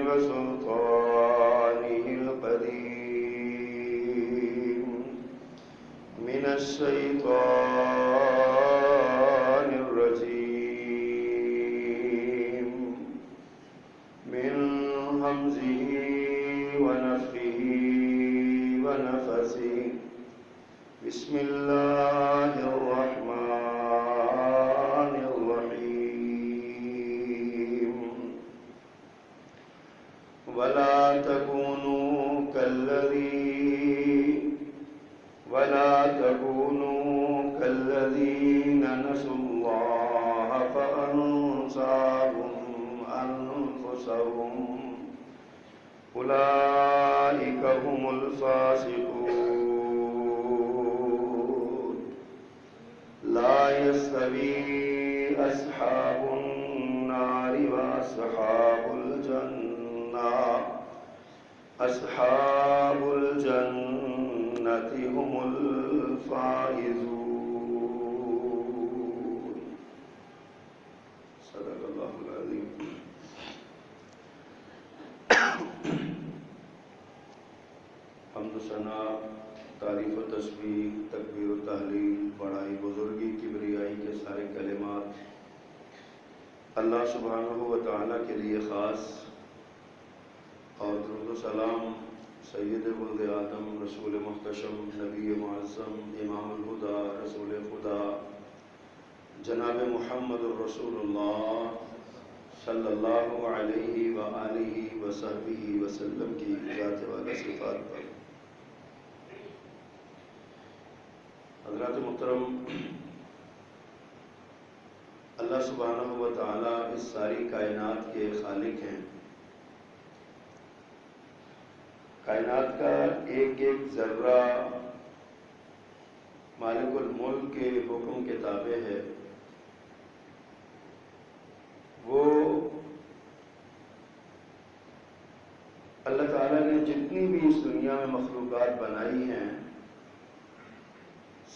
وسلطانه القديم من الشيطان الرجيم من همزه ونفخه ونفثه بسم الله الرحمن الرحيم ولا تكونوا كالذين نسوا الله فأنساهم أنفسهم أولئك هم الفاسقون لا يستوي أصحاب النار وأصحاب الجنة أصحاب الجنة هم الفائزون صدق الله العظيم. حمد و ثنا، تعریف و تسبیح، تکبیر و تحلیل، بڑائی، بزرگی، کبریائی کے سارے کلمات اللہ سبحانہ و تعالیٰ کے لیے خاص، اور درود و سلام سید ولد آدم، رسول محتشم، نبی معظم، امام الہدیٰ، رسول خدا، جناب محمد الرسول اللہ صلی اللہ علیہ وآلہ وصحبہ وسلم کی ذات والا صفات پر. حضرات محترم، اللہ سبحانہ و تعالیٰ اس ساری کائنات کے خالق ہیں. کائنات کا ایک ایک ذرہ مالک الملک کے حکم کے تابع ہے. وہ اللہ تعالیٰ نے جتنی بھی اس دنیا میں مخلوقات بنائی ہیں،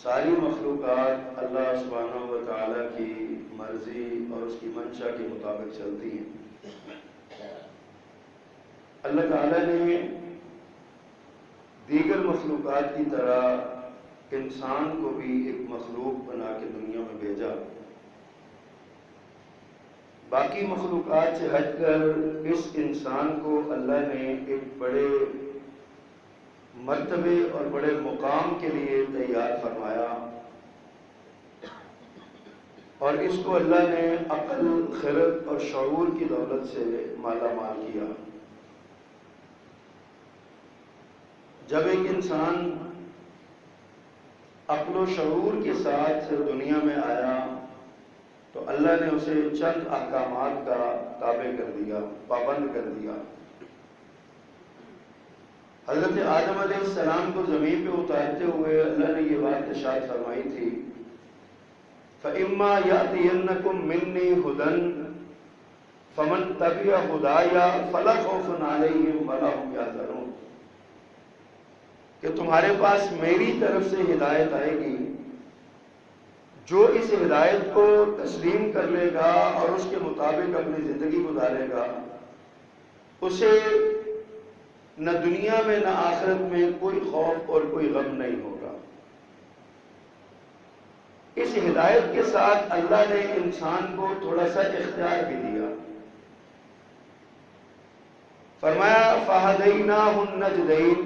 ساری مخلوقات اللہ سبحانہ و تعالیٰ کی مرضی اور اس کی منشا کے مطابق چلتی ہیں. اللہ تعالیٰ نے دیگر مخلوقات کی طرح انسان کو بھی ایک مخلوق بنا کے دنیا میں بھیجا. باقی مخلوقات سے ہٹ کر اس انسان کو اللہ نے ایک بڑے مرتبے اور بڑے مقام کے لیے تیار فرمایا، اور اس کو اللہ نے عقل، خرد اور شعور کی دولت سے مالا مال کیا. جب ایک انسان عقل و شعور کے ساتھ دنیا میں آیا تو اللہ نے اسے چند احکامات کا تابع کر دیا، پابند کر دیا. حضرت آدم علیہ السلام کو زمین پہ اتارتے ہوئے اللہ نے یہ بات ارشاد فرمائی تھی، فَإِمَّا يَأْتِيَنَّكُم مِّنِّي هُدًى فَمَن تَبِعَ هُدَايَ فَلَا خَوْفٌ عَلَيْهِمْ وَلَا هُمْ يَحْزَنُونَ، کہ تمہارے پاس میری طرف سے ہدایت آئے گی. جو اس ہدایت کو تسلیم کر لے گا اور اس کے مطابق اپنی زندگی گزارے گا، اسے نہ دنیا میں نہ آخرت میں کوئی خوف اور کوئی غم نہیں ہوگا. اس ہدایت کے ساتھ اللہ نے انسان کو تھوڑا سا اختیار بھی دیا. فرمایا فَهَدَيْنَاهُ النَّجْدَيْنِ،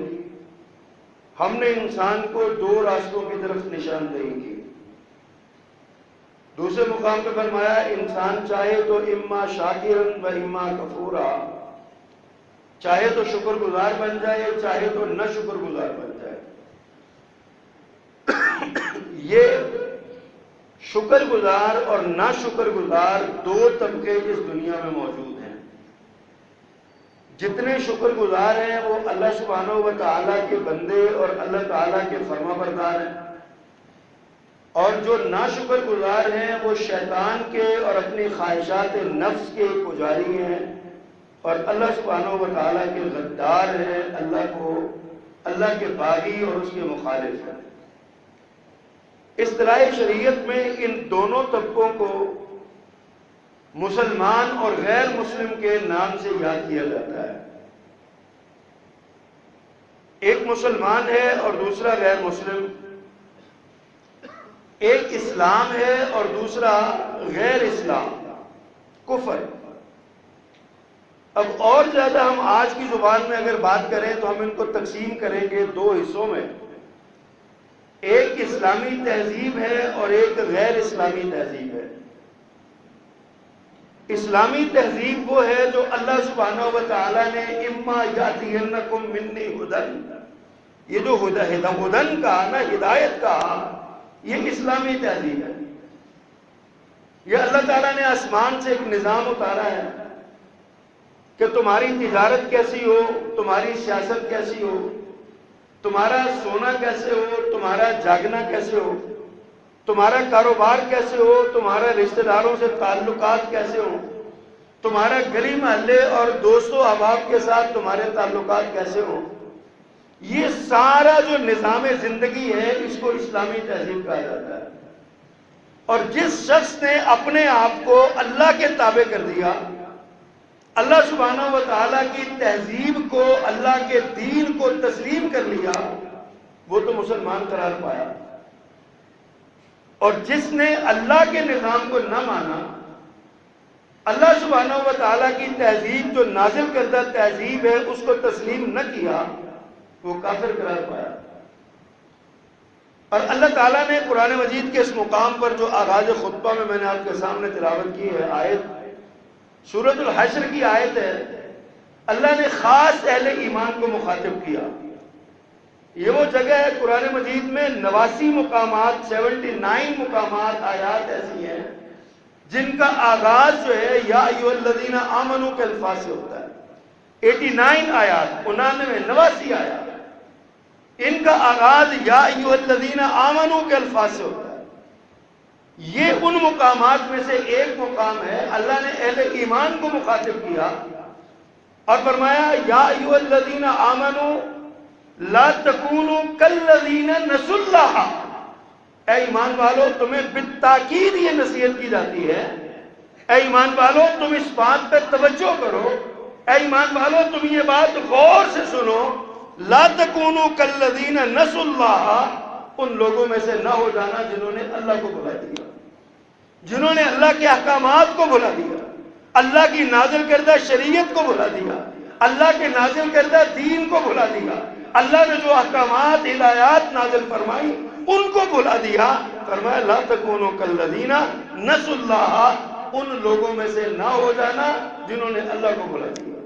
ہم نے انسان کو دو راستوں کی طرف نشاندہی کی. دوسرے مقام پہ فرمایا انسان چاہے تو اما شاکرن و اما کفورا، چاہے تو شکر گزار بن جائے، چاہے تو نہ شکر گزار بن جائے. یہ شکر گزار اور نہ شکر گزار دو طبقے اس دنیا میں موجود ہیں. جتنے شکر گزار ہیں وہ اللہ سبحانہ و تعالیٰ کے بندے اور اللہ تعالیٰ کے فرما بردار ہیں، اور جو ناشکر گزار ہیں وہ شیطان کے اور اپنی خواہشات نفس کے پجاری ہیں، اور اللہ سبحانہ و تعالیٰ کے غدار ہیں، اللہ کے باغی اور اس کے مخالف ہیں. اصطلاح شریعت میں ان دونوں طبقوں کو مسلمان اور غیر مسلم کے نام سے یاد کیا جاتا ہے. ایک مسلمان ہے اور دوسرا غیر مسلم، ایک اسلام ہے اور دوسرا غیر اسلام، کفر. اب اور زیادہ ہم آج کی زبان میں اگر بات کریں تو ہم ان کو تقسیم کریں گے دو حصوں میں. ایک اسلامی تہذیب ہے اور ایک غیر اسلامی تہذیب ہے. اسلامی تہذیب وہ ہے جو اللہ سبحانہ و تعالیٰ نے اما یاتینکم منی ہدن، یہ جو ہدن کا نا، ہدایت کا، یہ اسلامی تہذیب ہے. یہ اللہ تعالیٰ نے آسمان سے ایک نظام اتارا ہے کہ تمہاری تجارت کیسی ہو، تمہاری سیاست کیسی ہو، تمہارا سونا کیسے ہو، تمہارا جاگنا کیسے ہو، تمہارا کاروبار کیسے ہو، تمہارا رشتہ داروں سے تعلقات کیسے ہو، تمہارا گلی محلے اور دوست و احباب کے ساتھ تمہارے تعلقات کیسے ہو. یہ سارا جو نظام زندگی ہے اس کو اسلامی تہذیب کہا جاتا ہے. اور جس شخص نے اپنے آپ کو اللہ کے تابع کر دیا، اللہ سبحانہ و تعالیٰ کی تہذیب کو، اللہ کے دین کو تسلیم کر لیا، وہ تو مسلمان قرار پایا. اور جس نے اللہ کے نظام کو نہ مانا، اللہ سبحانہ و تعالیٰ کی تہذیب جو نازل کردہ تہذیب ہے اس کو تسلیم نہ کیا، وہ کافر قرار پایا. اور اللہ تعالیٰ نے قرآن مجید کے اس مقام پر جو آغاز خطبہ میں نے آپ کے سامنے تلاوت کی ہے، آیت سورۃ الحشر کی آیت ہے، اللہ نے خاص اہل ایمان کو مخاطب کیا. یہ وہ جگہ ہے قرآن مجید میں 89 مقامات، 79 مقامات، آیات ایسی ہیں جن کا آغاز جو ہے یا ایھا الذین آمنوا کے الفاظ سے ہوتا ہے. 89 آیات، 89 آیات، ان کا آغاز یا ایھا الذین آمنوا کے الفاظ سے ہوتا ہے. یہ ان مقامات میں سے ایک مقام ہے. اللہ نے اہل ایمان کو مخاطب کیا اور فرمایا یا ایھا الذین آمنوا لا تکونوا کالذین نسوا اللہ. اے ایمان والو، تمہیں بالتاکید یہ نصیحت کی جاتی ہے، اے ایمان والو تم اس بات پہ توجہ کرو، اے ایمان والو تم یہ بات غور سے سنو، لا تکونوا کالذین نسوا اللہ، ان لوگوں میں سے نہ ہو جانا جنہوں نے اللہ کو بھلا دیا، جنہوں نے اللہ کے احکامات کو بھلا دیا، اللہ کی نازل کردہ شریعت کو بھلا دیا، اللہ کے نازل کردہ دین کو بھلا دیا، اللہ نے جو احکامات ہدایات نازل فرمائی ان کو بھلا دیا. فرمایا لا تکونوا کالذین نسوا اللہ، ان لوگوں میں سے نہ ہو جانا جنہوں نے اللہ کو بھلا دیا.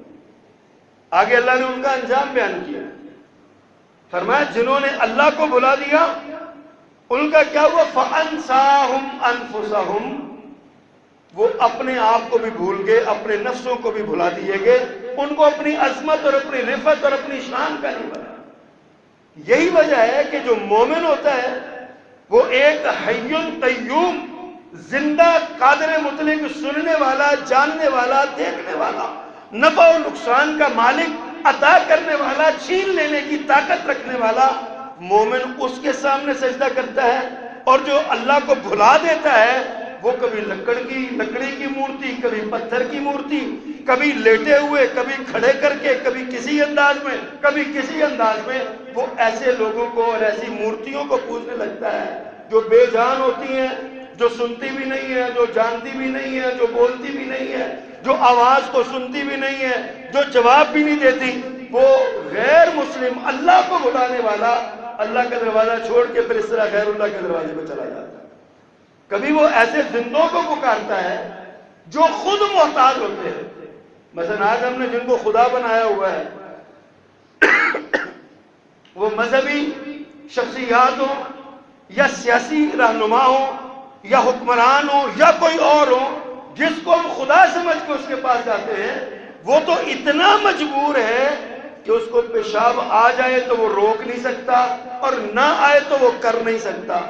آگے اللہ نے ان کا انجام بیان کیا، فرمایا جنہوں نے اللہ کو بھلا دیا ان کا کیا ہوا، فَأَنْسَاهُمْ أَنفُسَهُمْ، وہ اپنے آپ کو بھی بھول گئے، اپنے نفسوں کو بھی بھلا دیے گئے، ان کو اپنی عظمت اور اپنی رفعت اور اپنی شان کا نہیں پتا. یہی وجہ ہے کہ جو مومن ہوتا ہے وہ ایک حی قیوم، زندہ، قادر مطلق، سننے والا، جاننے والا، دیکھنے والا، نفع و نقصان کا مالک، عطا کرنے والا، چھین لینے کی طاقت رکھنے والا مومن اس کے سامنے سجدہ کرتا ہے. اور جو اللہ کو بھلا دیتا ہے وہ کبھی لکڑی کی مورتی، کبھی پتھر کی مورتی، کبھی لیٹے ہوئے، کبھی کھڑے کر کے، کبھی کسی انداز میں، کبھی کسی انداز میں، وہ ایسے لوگوں کو اور ایسی مورتیوں کو پوجنے لگتا ہے جو بے جان ہوتی ہیں، جو سنتی بھی نہیں ہے، جو جانتی بھی نہیں ہے، جو بولتی بھی نہیں ہے، جو آواز کو سنتی بھی نہیں ہے، جو جواب بھی نہیں دیتی. وہ غیر مسلم اللہ کو بلانے والا اللہ کا دروازہ چھوڑ کے پھر اس طرح غیر اللہ کے دروازے پہ چلا جاتا ہے. کبھی وہ ایسے زندوں کو پکارتا ہے جو خود محتاج ہوتے ہیں. مثلا آج ہم نے جن کو خدا بنایا ہوا ہے وہ مذہبی شخصیات ہوں یا سیاسی رہنما ہوں یا حکمران ہوں یا کوئی اور ہو، جس کو ہم خدا سمجھ کے اس کے پاس جاتے ہیں وہ تو اتنا مجبور ہے کہ اس کو پیشاب آ جائے تو وہ روک نہیں سکتا اور نہ آئے تو وہ کر نہیں سکتا.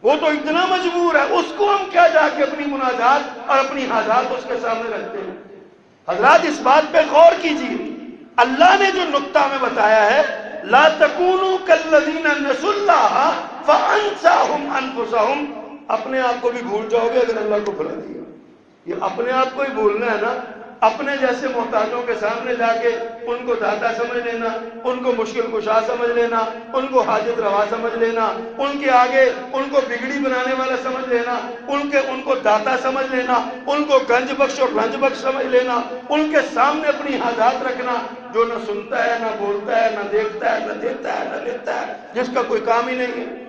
وہ تو اتنا مجبور ہے، اس کو ہم کیا جا کے اپنی مناجات اور اپنی حاجات اس کے سامنے رکھتے ہیں. حضرات اس بات پہ غور کیجیے، اللہ نے جو نقطہ ہمیں بتایا ہے لا تکونوا کالذین نسوا اللہ فانساہم انفسہم، اپنے آپ کو بھی بھول جاؤ گے اگر اللہ کو بھلا دیا. یہ اپنے آپ کو ہی بھولنا ہے نا، اپنے جیسے محتاجوں کے سامنے جا کے ان کو داتا سمجھ لینا، ان کو مشکل کشا سمجھ لینا، ان کو حاجت روا سمجھ لینا، ان کے آگے ان کو بگڑی بنانے والا سمجھ لینا، ان کو داتا سمجھ لینا، ان کو گنج بخش اور رنج بخش سمجھ لینا، ان کے سامنے اپنی حاجات رکھنا، جو نہ سنتا ہے نہ بولتا ہے نہ دیکھتا ہے نہ دیتا ہے نہ لیتا ہے، جس کا کوئی کام ہی نہیں ہے۔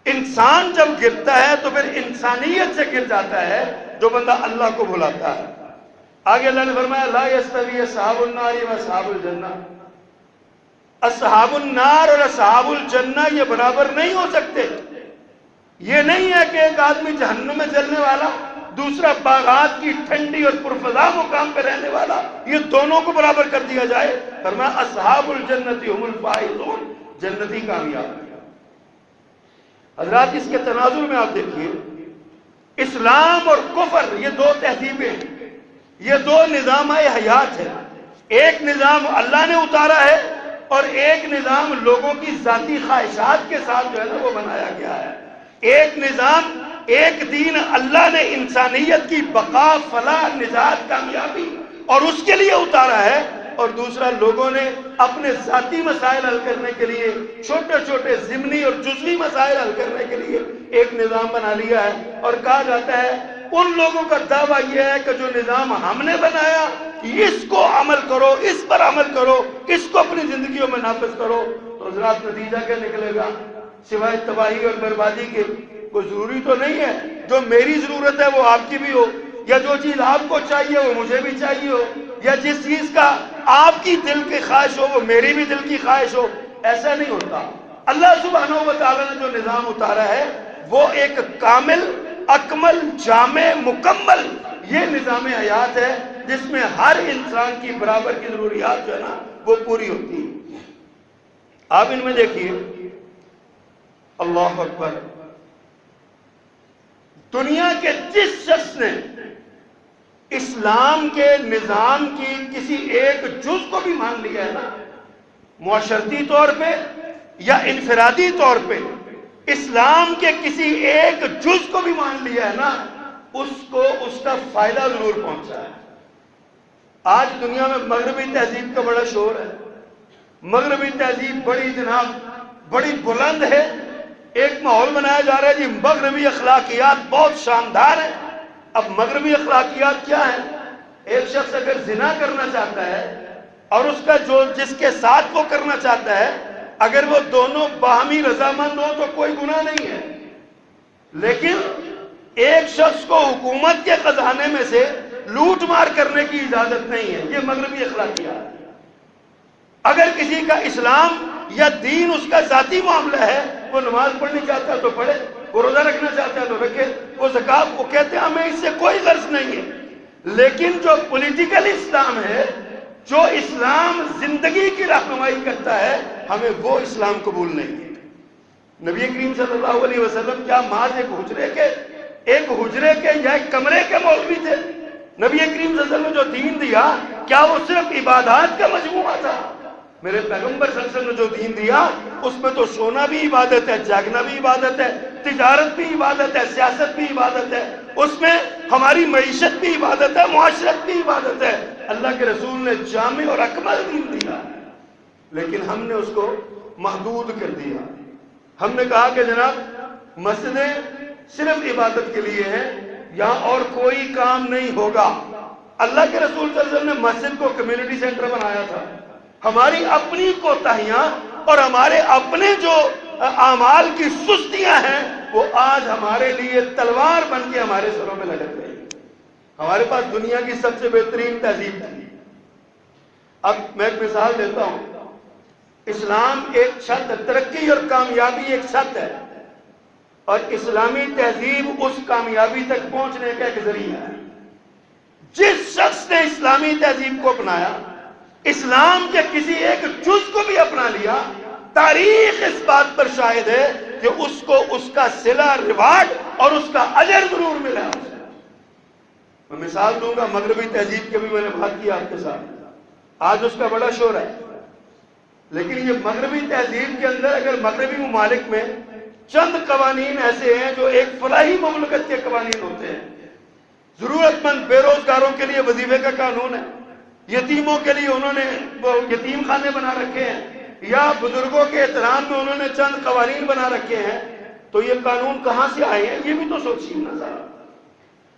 انسان جب گرتا ہے تو پھر انسانیت سے گر جاتا ہے جو بندہ اللہ کو بھلاتا ہے۔ آگے اللہ نے فرمایا لا یستوی اصحاب النار و اصحاب الجنہ، اصحاب النار اور اصحاب الجنہ یہ برابر نہیں ہو سکتے۔ یہ نہیں ہے کہ ایک آدمی جہنم میں جلنے والا، دوسرا باغات کی ٹھنڈی اور پرفضا مقام پہ رہنے والا، یہ دونوں کو برابر کر دیا جائے۔ فرمایا اصحاب الجنۃ هم الفائزون، جنتی کامیاب۔ حضرات اس کے تناظر میں آپ دیکھیے، اسلام اور کفر یہ دو تہذیبیں، یہ دو نظام حیات ہے۔ ایک نظام اللہ نے اتارا ہے اور ایک نظام لوگوں کی ذاتی خواہشات کے ساتھ جو ہے نا وہ بنایا گیا ہے۔ ایک نظام، ایک دین اللہ نے انسانیت کی بقا، فلاح، نجات، کامیابی اور اس کے لیے اتارا ہے، اور دوسرا لوگوں نے اپنے ذاتی مسائل حل کرنے کے لیے، چھوٹے چھوٹے ضمنی اور جزوی مسائل حل کرنے کے لیے ایک نظام بنا لیا ہے۔ اور کہا جاتا ہے ان لوگوں کا دعویٰ یہ ہے کہ جو نظام ہم نے بنایا اس کو عمل کرو، اس پر عمل کرو، اس کو اپنی زندگیوں میں نافذ کرو، تو حضرات نتیجہ کیا نکلے گا؟ سوائے تباہی اور بربادی کے۔ کوئی ضروری تو نہیں ہے جو میری ضرورت ہے وہ آپ کی بھی ہو، یا جو چیز آپ کو چاہیے وہ مجھے بھی چاہیے ہو، یا جس چیز کا آپ کی دل کی خواہش ہو وہ میری بھی دل کی خواہش ہو۔ ایسا نہیں ہوتا۔ اللہ سبحانہ و تعالیٰ نے جو نظام اتارا ہے وہ ایک کامل، اکمل، جامع، مکمل یہ نظام حیات ہے جس میں ہر انسان کی برابر کی ضروریات جو ہے نا وہ پوری ہوتی ہے۔ آپ ان میں دیکھیے، اللہ اکبر، دنیا کے جس شخص نے اسلام کے نظام کی کسی ایک جز کو بھی مان لیا ہے نا، معاشرتی طور پہ یا انفرادی طور پہ اسلام کے کسی ایک جز کو بھی مان لیا ہے نا، اس کو اس کا فائدہ ضرور پہنچا ہے۔ آج دنیا میں مغربی تہذیب کا بڑا شور ہے، مغربی تہذیب بڑی جناب بڑی بلند ہے، ایک ماحول بنایا جا رہا ہے جی مغربی اخلاقیات بہت شاندار ہے۔ اب مغربی اخلاقیات کیا ہے؟ ایک شخص اگر زنا کرنا چاہتا ہے اور اس کا جو جس کے ساتھ وہ کرنا چاہتا ہے اگر وہ دونوں باہمی رضامند ہو تو کوئی گناہ نہیں ہے، لیکن ایک شخص کو حکومت کے خزانے میں سے لوٹ مار کرنے کی اجازت نہیں ہے۔ یہ مغربی اخلاقیات ہے۔ اگر کسی کا اسلام یا دین اس کا ذاتی معاملہ ہے، وہ نماز پڑھنی چاہتا ہے تو پڑھے، وہ روزہ رکھنا چاہتا ہے تو رکھے، وہ زکات، وہ کہتے ہیں ہمیں اس سے کوئی غرض نہیں ہے۔ لیکن جو پولیٹیکل اسلام ہے، جو اسلام زندگی کی رہنمائی کرتا ہے، ہمیں وہ اسلام قبول نہیں ہے۔ نبی کریم صلی اللہ علیہ وسلم کیا محض ایک حجرے کے یا ایک کمرے کے مولوی تھے؟ نبی کریم صلی اللہ علیہ وسلم نے جو دین دیا کیا وہ صرف عبادات کا مجموعہ تھا؟ میرے پیغمبر صلی اللہ علیہ وسلم نے جو دین دیا اس میں تو سونا بھی عبادت ہے، جاگنا بھی عبادت ہے، تجارت بھی عبادت ہے، سیاست بھی عبادت ہے، اس میں ہماری معیشت بھی عبادت ہے، معاشرت بھی عبادت ہے۔ اللہ کے رسول نے جامع اور اکمل دین دیا، لیکن ہم نے اس کو محدود کر دیا۔ ہم نے کہا کہ جناب مسجدیں صرف عبادت کے لیے ہیں، یہاں اور کوئی کام نہیں ہوگا۔ اللہ کے رسول صلی اللہ علیہ وسلم نے مسجد کو کمیونٹی سینٹر بنایا تھا۔ ہماری اپنی کوتاہیاں اور ہمارے اپنے جو اعمال کی سستیاں ہیں وہ آج ہمارے لیے تلوار بن کے ہمارے سروں میں لٹک رہی ہیں۔ ہمارے پاس دنیا کی سب سے بہترین تہذیب تھی۔ اب میں ایک مثال دیتا ہوں، اسلام ایک چھت ہے، ترقی اور کامیابی ایک چھت ہے، اور اسلامی تہذیب اس کامیابی تک پہنچنے کا ایک ذریعہ ہے۔ جس شخص نے اسلامی تہذیب کو اپنایا، اسلام کے کسی ایک جز کو بھی اپنا لیا، تاریخ اس بات پر شاہد ہے کہ اس کو اس کا صلہ ریوارڈ اور اس کا اجر ضرور ملا۔ میں مثال دوں گا، مغربی تہذیب کی بھی میں نے بات کی آپ کے ساتھ، آج اس کا بڑا شور ہے، لیکن یہ مغربی تہذیب کے اندر اگر مغربی ممالک میں چند قوانین ایسے ہیں جو ایک فلاحی مملکت کے قوانین ہوتے ہیں، ضرورت مند بے روزگاروں کے لیے وظیفے کا قانون ہے، یتیموں کے لیے انہوں نے وہ یتیم خانے بنا رکھے ہیں، یا بزرگوں کے احترام میں انہوں نے چند قوانین بنا رکھے ہیں. تو یہ قانون کہاں سے آئے ہیں؟ یہ بھی تو سوچیے نا ذرا.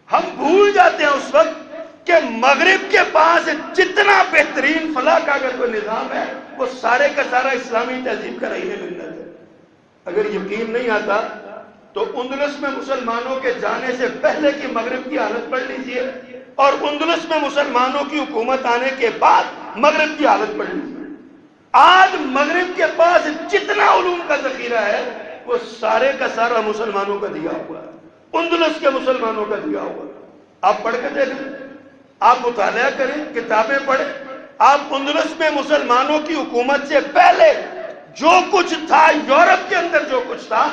ہم بھول جاتے ہیں اس وقت کہ مغرب کے پاس جتنا بہترین فلاح کا اگر کوئی نظام ہے وہ سارے کا سارا اسلامی تہذیب کا رہی ملت ہے. اگر یقین نہیں آتا تو اندلس میں مسلمانوں کے جانے سے پہلے کی مغرب کی حالت پڑھ لیجئے اور اندلس میں مسلمانوں کی حکومت آنے کے بعد مغرب کی حالت پڑھ لیجئے. آج مغرب کے پاس جتنا علوم کا ذخیرہ ہے وہ سارے کا سارا مسلمانوں کا دیا ہوا ہے، اندلس کے مسلمانوں کا دیا ہوا ہے. آپ پڑھ کے دیکھیں، آپ مطالعہ کریں، کتابیں پڑھیں. آپ اندلس میں مسلمانوں کی حکومت سے پہلے جو کچھ تھا، یورپ کے اندر جو کچھ تھا،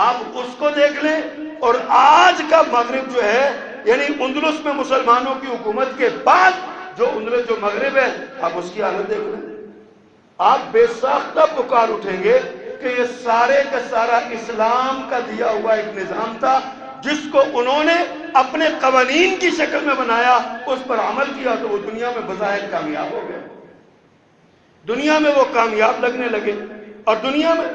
آپ اس کو دیکھ لیں. اور آج کا مغرب جو ہے، یعنی اندلس میں مسلمانوں کی حکومت کے بعد جو اندلس جو مغرب ہے، آپ اس کی حالت دیکھ لیں. آپ بے ساختہ پکار اٹھیں گے کہ یہ سارے کا سارا اسلام کا دیا ہوا ایک نظام تھا جس کو انہوں نے اپنے قوانین کی شکل میں بنایا، اس پر عمل کیا تو وہ دنیا میں بظاہر کامیاب ہو گئے، دنیا میں وہ کامیاب لگنے لگے. اور دنیا میں،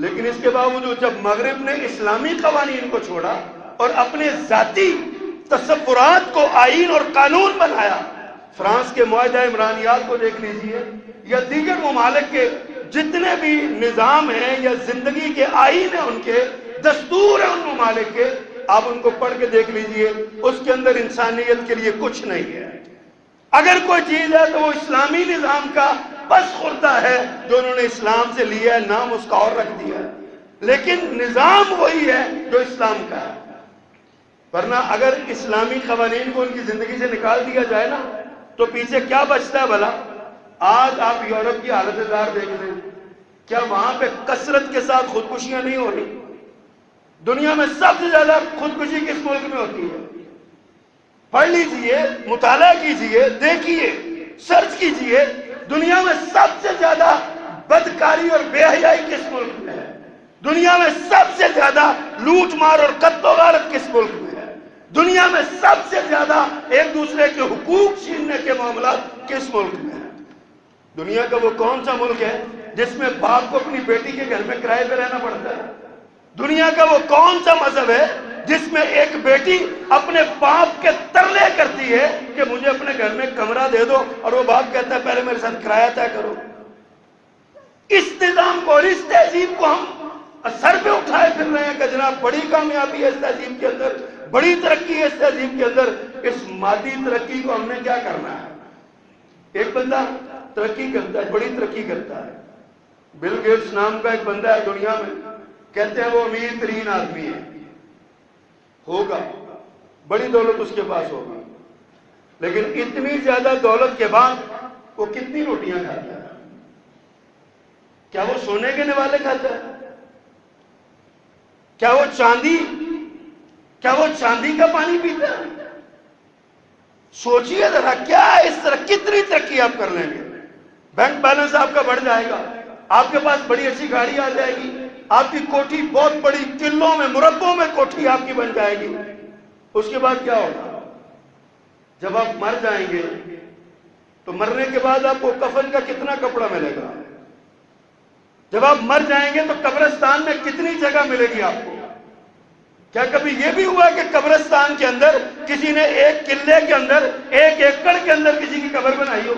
لیکن اس کے باوجود جب مغرب نے اسلامی قوانین کو چھوڑا اور اپنے ذاتی تصورات کو آئین اور قانون بنایا، فرانس کے معاہدہ عمرانیات کو دیکھ لیجئے یا دیگر ممالک کے جتنے بھی نظام ہیں یا زندگی کے آئین ہیں، ان کے دستور ہیں ان ممالک کے، آپ ان کو پڑھ کے دیکھ لیجئے، اس کے اندر انسانیت کے لیے کچھ نہیں ہے. اگر کوئی چیز ہے تو وہ اسلامی نظام کا بس خوردہ ہے جو انہوں نے اسلام سے لیا ہے، نام اس کا اور رکھ دیا ہے، لیکن نظام وہی ہے جو اسلام کا ہے. ورنہ اگر اسلامی قوانین کو ان کی زندگی سے نکال دیا جائے نا تو پیچھے کیا بچتا ہے بھلا؟ آج آپ یورپ کی حالت دار دیکھ لیں، کیا وہاں پہ کثرت کے ساتھ خودکشیاں نہیں ہو رہی؟ دنیا میں سب سے زیادہ خودکشی کس ملک میں ہوتی ہے؟ پڑھ لیجئے، مطالعہ کیجئے، دیکھیے، سرچ کیجئے، دنیا میں سب سے زیادہ بدکاری اور بے حیائی کس ملک میں ہے؟ دنیا میں سب سے زیادہ لوٹ مار اور قتل و غارت کس ملک میں ہے؟ دنیا میں سب سے زیادہ ایک دوسرے کے حقوق چھیننے کے معاملات کس ملک میں ہیں؟ دنیا کا وہ کون سا ملک ہے جس میں باپ کو اپنی بیٹی کے گھر میں کرائے پہ رہنا پڑتا ہے؟ دنیا کا وہ کون سا مذہب ہے جس میں ایک بیٹی اپنے باپ کے ترلے کرتی ہے کہ مجھے اپنے گھر میں کمرہ دے دو، اور وہ باپ کہتا ہے پہلے میرے ساتھ کرایہ طے کرو؟ اس نظام کو اور اس تہذیب کو ہم سر پہ اٹھائے پھر رہے ہیں کہ جناب بڑی کامیابی ہے اس تہذیب کے اندر، بڑی ترقی ہے اس تہذیب کے اندر. اس مادی ترقی کو ہم نے کیا کرنا ہے؟ ایک بندہ ترقی کرتا ہے، بڑی ترقی کرتا ہے، بل گیٹس نام کا ایک بندہ ہے دنیا میں، کہتے ہیں وہ امیر ترین آدمی ہے، ہوگا، بڑی دولت اس کے پاس ہوگی، لیکن اتنی زیادہ دولت کے بعد وہ کتنی روٹیاں کھاتا ہے؟ کیا وہ سونے کے نوالے کھاتا ہے؟ کیا وہ چاندی کا پانی پیتا ہے؟ سوچئے ذرا، کیا اس طرح کتنی ترقی آپ کر لیں گے؟ بینک بیلنس آپ کا بڑھ جائے گا، آپ کے پاس بڑی اچھی گاڑی آ جائے گی، آپ کی کوٹھی بہت بڑی قلعوں میں مربعوں میں کوٹھی آپ کی بن جائے گی. اس کے بعد کیا ہوگا؟ جب آپ مر جائیں گے تو مرنے کے بعد آپ کو کفن کا کتنا کپڑا ملے گا؟ جب آپ مر جائیں گے تو قبرستان میں کتنی جگہ ملے گی آپ کو؟ کیا کبھی یہ بھی ہوا کہ قبرستان کے اندر کسی نے ایک قلعے کے اندر 1 ایکڑ کے اندر کسی کی قبر بنائی ہو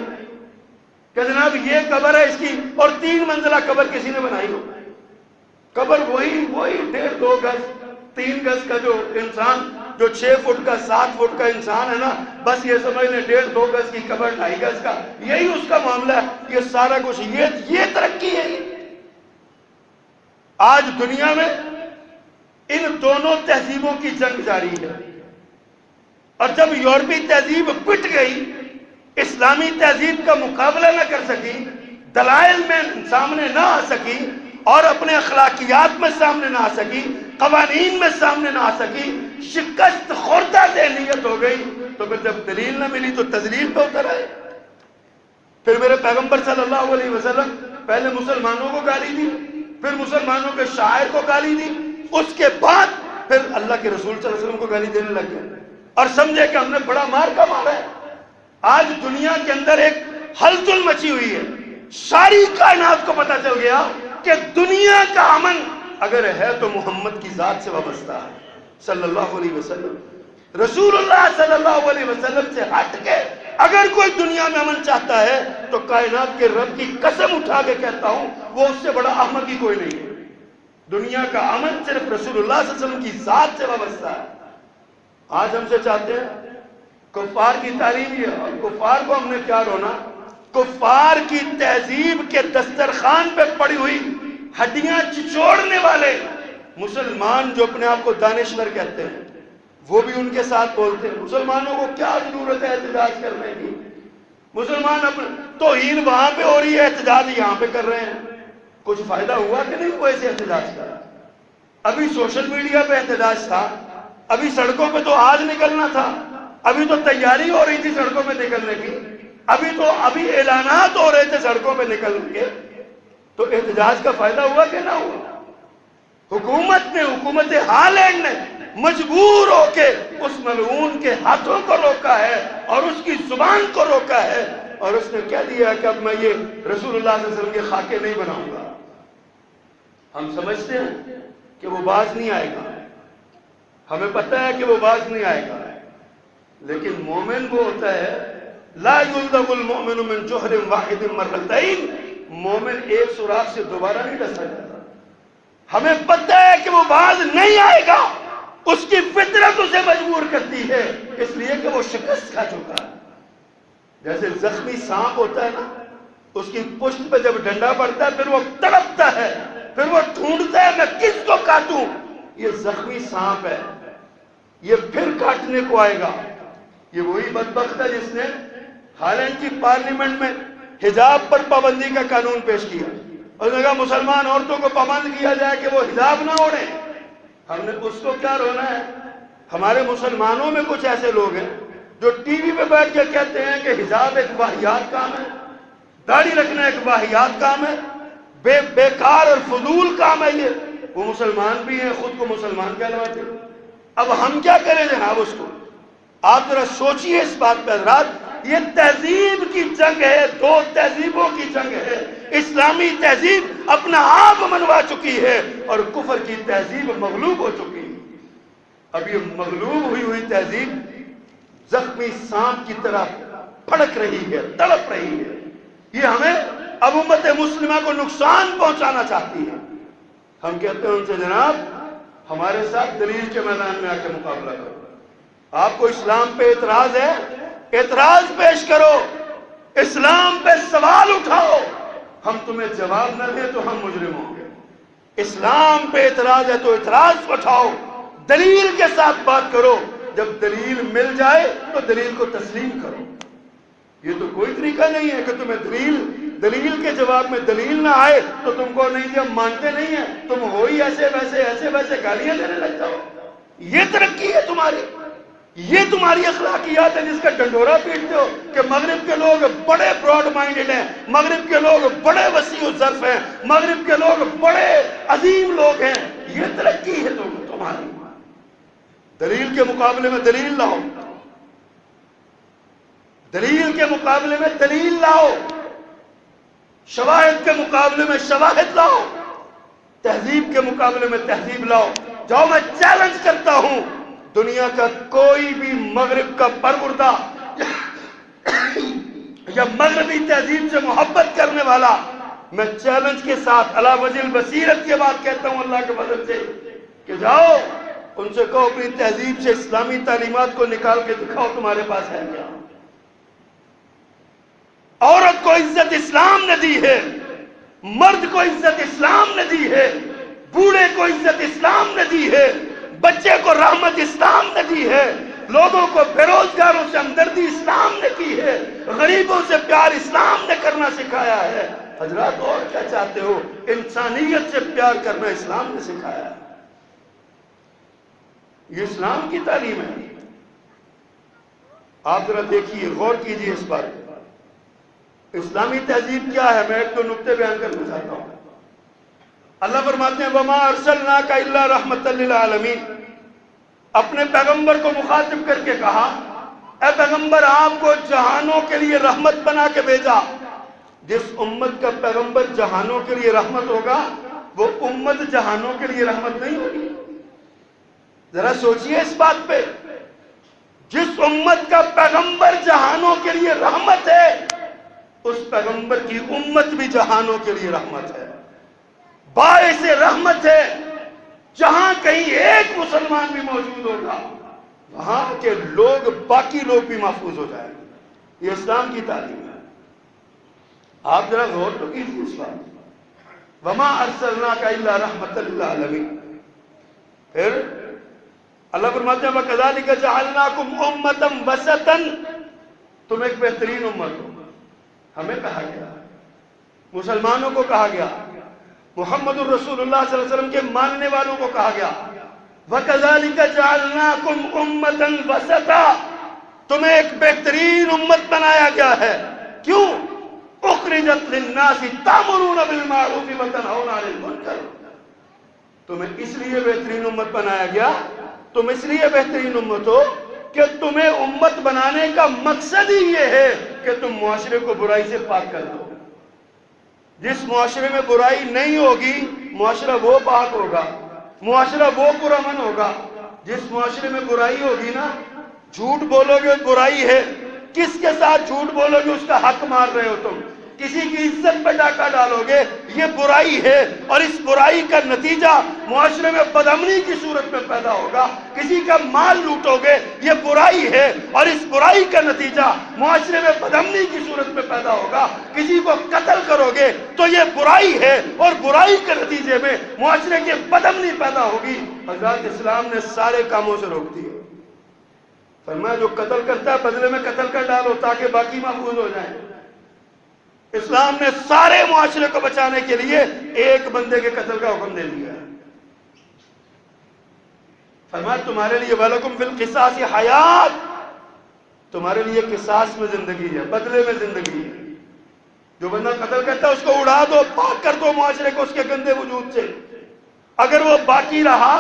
کہ جناب یہ قبر ہے اس کی، اور 3 منزلہ قبر کسی نے بنائی ہو؟ قبر وہی 1.5 2 گز 3 گز کا جو انسان، جو 6 فٹ کا 7 فٹ کا انسان ہے نا، بس یہ سمجھ لیں 1.5 2 گز کی قبر 2.5 گز کا، یہی اس کا معاملہ ہے. یہ سارا کچھ یہ ترقی ہے. آج دنیا میں ان دونوں تہذیبوں کی جنگ جاری ہے، اور جب یورپی تہذیب پٹ گئی، اسلامی تہذیب کا مقابلہ نہ کر سکی، دلائل میں سامنے نہ آ سکی، اور اپنے اخلاقیات میں سامنے نہ آ سکی، قوانین میں سامنے نہ آ سکی، شکست خوردہ ذہنیت ہو گئی، تو پھر جب دلیل نہ ملی تو تذلیل پہ اتر آئے. پھر میرے پیغمبر صلی اللہ علیہ وسلم پہلے مسلمانوں کو گالی دی، پھر مسلمانوں کے شاعر کو گالی دی، اس کے بعد پھر اللہ کے رسول صلی اللہ علیہ وسلم کو گالی دینے لگ گئے. اور سمجھے کہ ہم نے بڑا مار کا مارا ہے. آج دنیا کے اندر ایک ہلچل مچی ہوئی ہے. ساری کائنات کو پتا چل گیا کہ دنیا کا امن اگر ہے تو محمد کی ذات سے وابستہ ہے صلی اللہ علیہ وسلم. رسول اللہ صلی اللہ علیہ وسلم سے ہٹ کے اگر کوئی دنیا میں امن چاہتا ہے تو کائنات کے رب کی قسم اٹھا کے کہتا ہوں وہ اس سے بڑا احمق ہی کوئی نہیں ہے. دنیا کا امن صرف رسول اللہ صلی اللہ علیہ وسلم کی ذات سے وابستہ ہے. آج ہم سے چاہتے ہیں کفار کی تعلیم یہ، اور کفار کو ہم نے کیا رونا؟ کفار کی تہذیب کے دسترخوان پہ پڑی ہوئی ہڈیاں چچوڑنے والے مسلمان جو اپنے آپ کو دانشور کہتے ہیں وہ بھی ان کے ساتھ بولتے ہیں مسلمانوں کو کیا ضرورت ہے احتجاج کرنے کی. مسلمان اپنے توہین وہاں پہ ہو رہی ہے، احتجاج یہاں پہ کر رہے ہیں. کچھ فائدہ ہوا کہ نہیں ہوا اسے احتجاج کا؟ ابھی سوشل میڈیا پہ احتجاج تھا، ابھی سڑکوں پہ تو آج نکلنا تھا، ابھی تو تیاری ہو رہی تھی سڑکوں پہ نکلنے کی، ابھی اعلانات ہو رہے تھے سڑکوں پہ نکل کے. تو احتجاج کا فائدہ ہوا کہ نہ ہوا؟ حکومت ہالینڈ نے مجبور ہو کے اس ملعون کے ہاتھوں کو روکا ہے اور اس کی زبان کو روکا ہے، اور اس نے کہہ دیا کہ اب میں یہ رسول اللہ صلی اللہ علیہ وسلم کے خاکے نہیں بناؤں گا. ہم سمجھتے ہیں کہ وہ باز نہیں آئے گا، ہمیں پتہ ہے کہ وہ باز نہیں آئے گا، لیکن مومن وہ ہوتا ہے لا یلدغ المؤمن من جحر واحد مرتين. مومن ایک سوراخ سے دوبارہ نہیں ڈسا جاتا. ہمیں پتہ ہے کہ وہ باز نہیں آئے گا، اس کی فطرت اسے مجبور کرتی ہے اس لیے کہ وہ شکست کھا چکا ہے. جیسے زخمی سانپ ہوتا ہے نا، اس کی پشت پہ جب ڈنڈا پڑتا ہے پھر وہ تڑپتا ہے، پھر وہ ڈھونڈتا ہے میں کس کو کاٹوں. یہ زخمی سانپ ہے، یہ پھر کاٹنے کو آئے گا. یہ وہی بدبخت ہے جس نے ہالینڈ کی پارلیمنٹ میں حجاب پر پابندی کا قانون پیش کیا اور نے کہا مسلمان عورتوں کو پابند کیا جائے کہ وہ حجاب نہ اوڑھیں. ہم نے اس کو کیا رونا ہے؟ ہمارے مسلمانوں میں کچھ ایسے لوگ ہیں جو ٹی وی پہ بیٹھ کے کہتے ہیں کہ حجاب ایک واہیات کام ہے، داڑھی رکھنا ایک واہیات کام ہے، بیکار اور فضول کام ہے. یہ وہ مسلمان بھی ہیں، خود کو مسلمان کہلواتے ہیں. اب ہم کیا کریں جناب اس کو؟ آپ ذرا سوچئے اس بات پہ حضرات. یہ تہذیب کی جنگ ہے، دو تہذیبوں کی جنگ ہے. اسلامی تہذیب اپنا آپ منوا چکی ہے اور کفر کی تہذیب مغلوب ہو چکی ہے. اب یہ مغلوب ہوئی تہذیب زخمی سانپ کی طرح پھڑک رہی ہے، تڑپ رہی ہے. یہ ہمیں اب امت مسلمہ کو نقصان پہنچانا چاہتی ہے. ہم کہتے ہیں ان سے جناب ہمارے ساتھ دلیل کے میدان میں آ کے مقابلہ کرو. آپ کو اسلام پہ اعتراض ہے، اعتراض پیش کرو، اسلام پہ سوال اٹھاؤ. ہم تمہیں جواب نہ دیں تو ہم مجرم ہوں گے. اسلام پہ اعتراض ہے تو اعتراض اٹھاؤ، دلیل کے ساتھ بات کرو. جب دلیل مل جائے تو دلیل کو تسلیم کرو. یہ تو کوئی طریقہ نہیں ہے کہ تمہیں دلیل کے جواب میں دلیل نہ آئے تو تم کو نہیں جب مانتے نہیں ہیں تم ہو ہی ایسے ویسے گالیاں دینے لگ جاؤ. یہ ترقی ہے تمہاری، یہ تمہاری اخلاقیات ہے جس کا ڈنڈورا پیٹتے ہو کہ مغرب کے لوگ بڑے براڈ مائنڈڈ ہیں، مغرب کے لوگ بڑے وسیع الظرف ہیں، مغرب کے لوگ بڑے عظیم لوگ ہیں. یہ ترقی ہے تمہاری. دلیل کے مقابلے میں دلیل لاؤ، دلیل کے مقابلے میں دلیل لاؤ، شواہد کے مقابلے میں شواہد لاؤ، تہذیب کے مقابلے میں تہذیب لاؤ. جاؤ میں چیلنج کرتا ہوں، دنیا کا کوئی بھی مغرب کا پروردہ یا مغربی تہذیب سے محبت کرنے والا، میں چیلنج کے ساتھ علی وجہ البصیرت کے بات کہتا ہوں اللہ کے فضل سے کہ جاؤ ان سے کہو اپنی تہذیب سے اسلامی تعلیمات کو نکال کے دکھاؤ تمہارے پاس ہے کیا. عورت کو عزت اسلام نے دی ہے، مرد کو عزت اسلام نے دی ہے، بوڑھے کو عزت اسلام نے دی ہے، بچے کو رحمت اسلام نے دی ہے، لوگوں کو بے روزگاروں سے ہمدردی اسلام نے کی ہے، غریبوں سے پیار اسلام نے کرنا سکھایا ہے. حضرات اور کیا چاہتے ہو؟ انسانیت سے پیار کرنا اسلام نے سکھایا ہے. یہ اسلام کی تعلیم ہے. آپ ذرا دیکھیے، غور کیجیے اس بات. اسلامی تہذیب کیا ہے؟ میں ایک دو نقطے بیان کرنا چاہتا ہوں. اللہ فرماتے ہیں وَمَا أَرْسَلْنَاكَ إِلَّا رَحْمَةً لِلْعَالَمِينَ. اپنے پیغمبر کو مخاطب کر کے کہا، اے پیغمبر آپ کو جہانوں کے لیے رحمت بنا کے بھیجا۔ جس امت کا پیغمبر جہانوں کے لیے رحمت ہوگا وہ امت جہانوں کے لیے رحمت نہیں ہوگی۔ ذرا سوچئے اس بات پہ، جس امت کا پیغمبر جہانوں کے لیے رحمت ہے اس پیغمبر کی امت بھی جہانوں کے لیے رحمت ہے، باعث رحمت ہے۔ جہاں کہیں ایک مسلمان بھی موجود ہوگا وہاں کے لوگ، باقی لوگ بھی محفوظ ہو جائیں گے۔ یہ اسلام کی تعلیم ہے۔ آپ ذرا غور تو کیجیے اس بات۔ وما ارسلناک الا رحمۃ للعالمین۔ پھر اللہ فرماتے ہیں وَكَذَلِكَ جَعَلْنَاكُمْ أُمَّةً وَسَطًا، تم ایک بہترین امت ہو۔ ہمیں کہا گیا، مسلمانوں کو کہا گیا، محمد الرسول اللہ صلی اللہ علیہ وسلم کے ماننے والوں کو کہا گیا وَكَذَلِكَ جَعَلْنَاكُمْ أُمَّةً وَسَطًا، تمہیں ایک بہترین امت بنایا گیا ہے۔ کیوں؟ اخرجت للناس تأمرون بالمعروف وتنہون عن المنکر، تمہیں اس لیے بہترین امت بنایا گیا، تم اس لیے بہترین امت ہو کہ تمہیں امت بنانے کا مقصد ہی یہ ہے کہ تم معاشرے کو برائی سے پاک کر دو۔ جس معاشرے میں برائی نہیں ہوگی معاشرہ وہ پاک ہوگا، معاشرہ وہ پرامن ہوگا۔ جس معاشرے میں برائی ہوگی نا، جھوٹ بولو گے برائی ہے، کس کے ساتھ جھوٹ بولو گے اس کا حق مار رہے ہو تم، کسی کی عزت پہ ڈاکہ ڈالو گے، یہ برائی ہے، اور اس برائی کا نتیجہ معاشرے میں بدامنی کی صورت میں پیدا ہوگا۔ کسی کا مال لوٹو گے یہ برائی ہے، اور اس برائی کا نتیجہ معاشرے میں بدامنی کی صورت میں پیدا ہوگا۔ کسی کو قتل کرو گے تو یہ برائی ہے، اور برائی کے نتیجے میں معاشرے کی بدامنی پیدا ہوگی۔ حضرت اسلام نے سارے کاموں سے روک دیے، فرمایا جو قتل کرتا ہے بدلے میں قتل کر ڈالو تاکہ باقی محفوظ ہو جائیں۔ اسلام نے سارے معاشرے کو بچانے کے لیے ایک بندے کے قتل کا حکم دے دیا۔ فرمایا تمہارے لیے وَلَكُمْ فِي الْقِصَاصِ حَيَاتٌ، تمہارے لیے قصاص میں زندگی ہے، بدلے میں زندگی ہے۔ جو بندہ قتل کرتا ہے اس کو اڑا دو، پاک کر دو معاشرے کو اس کے گندے وجود سے۔ اگر وہ باقی رہا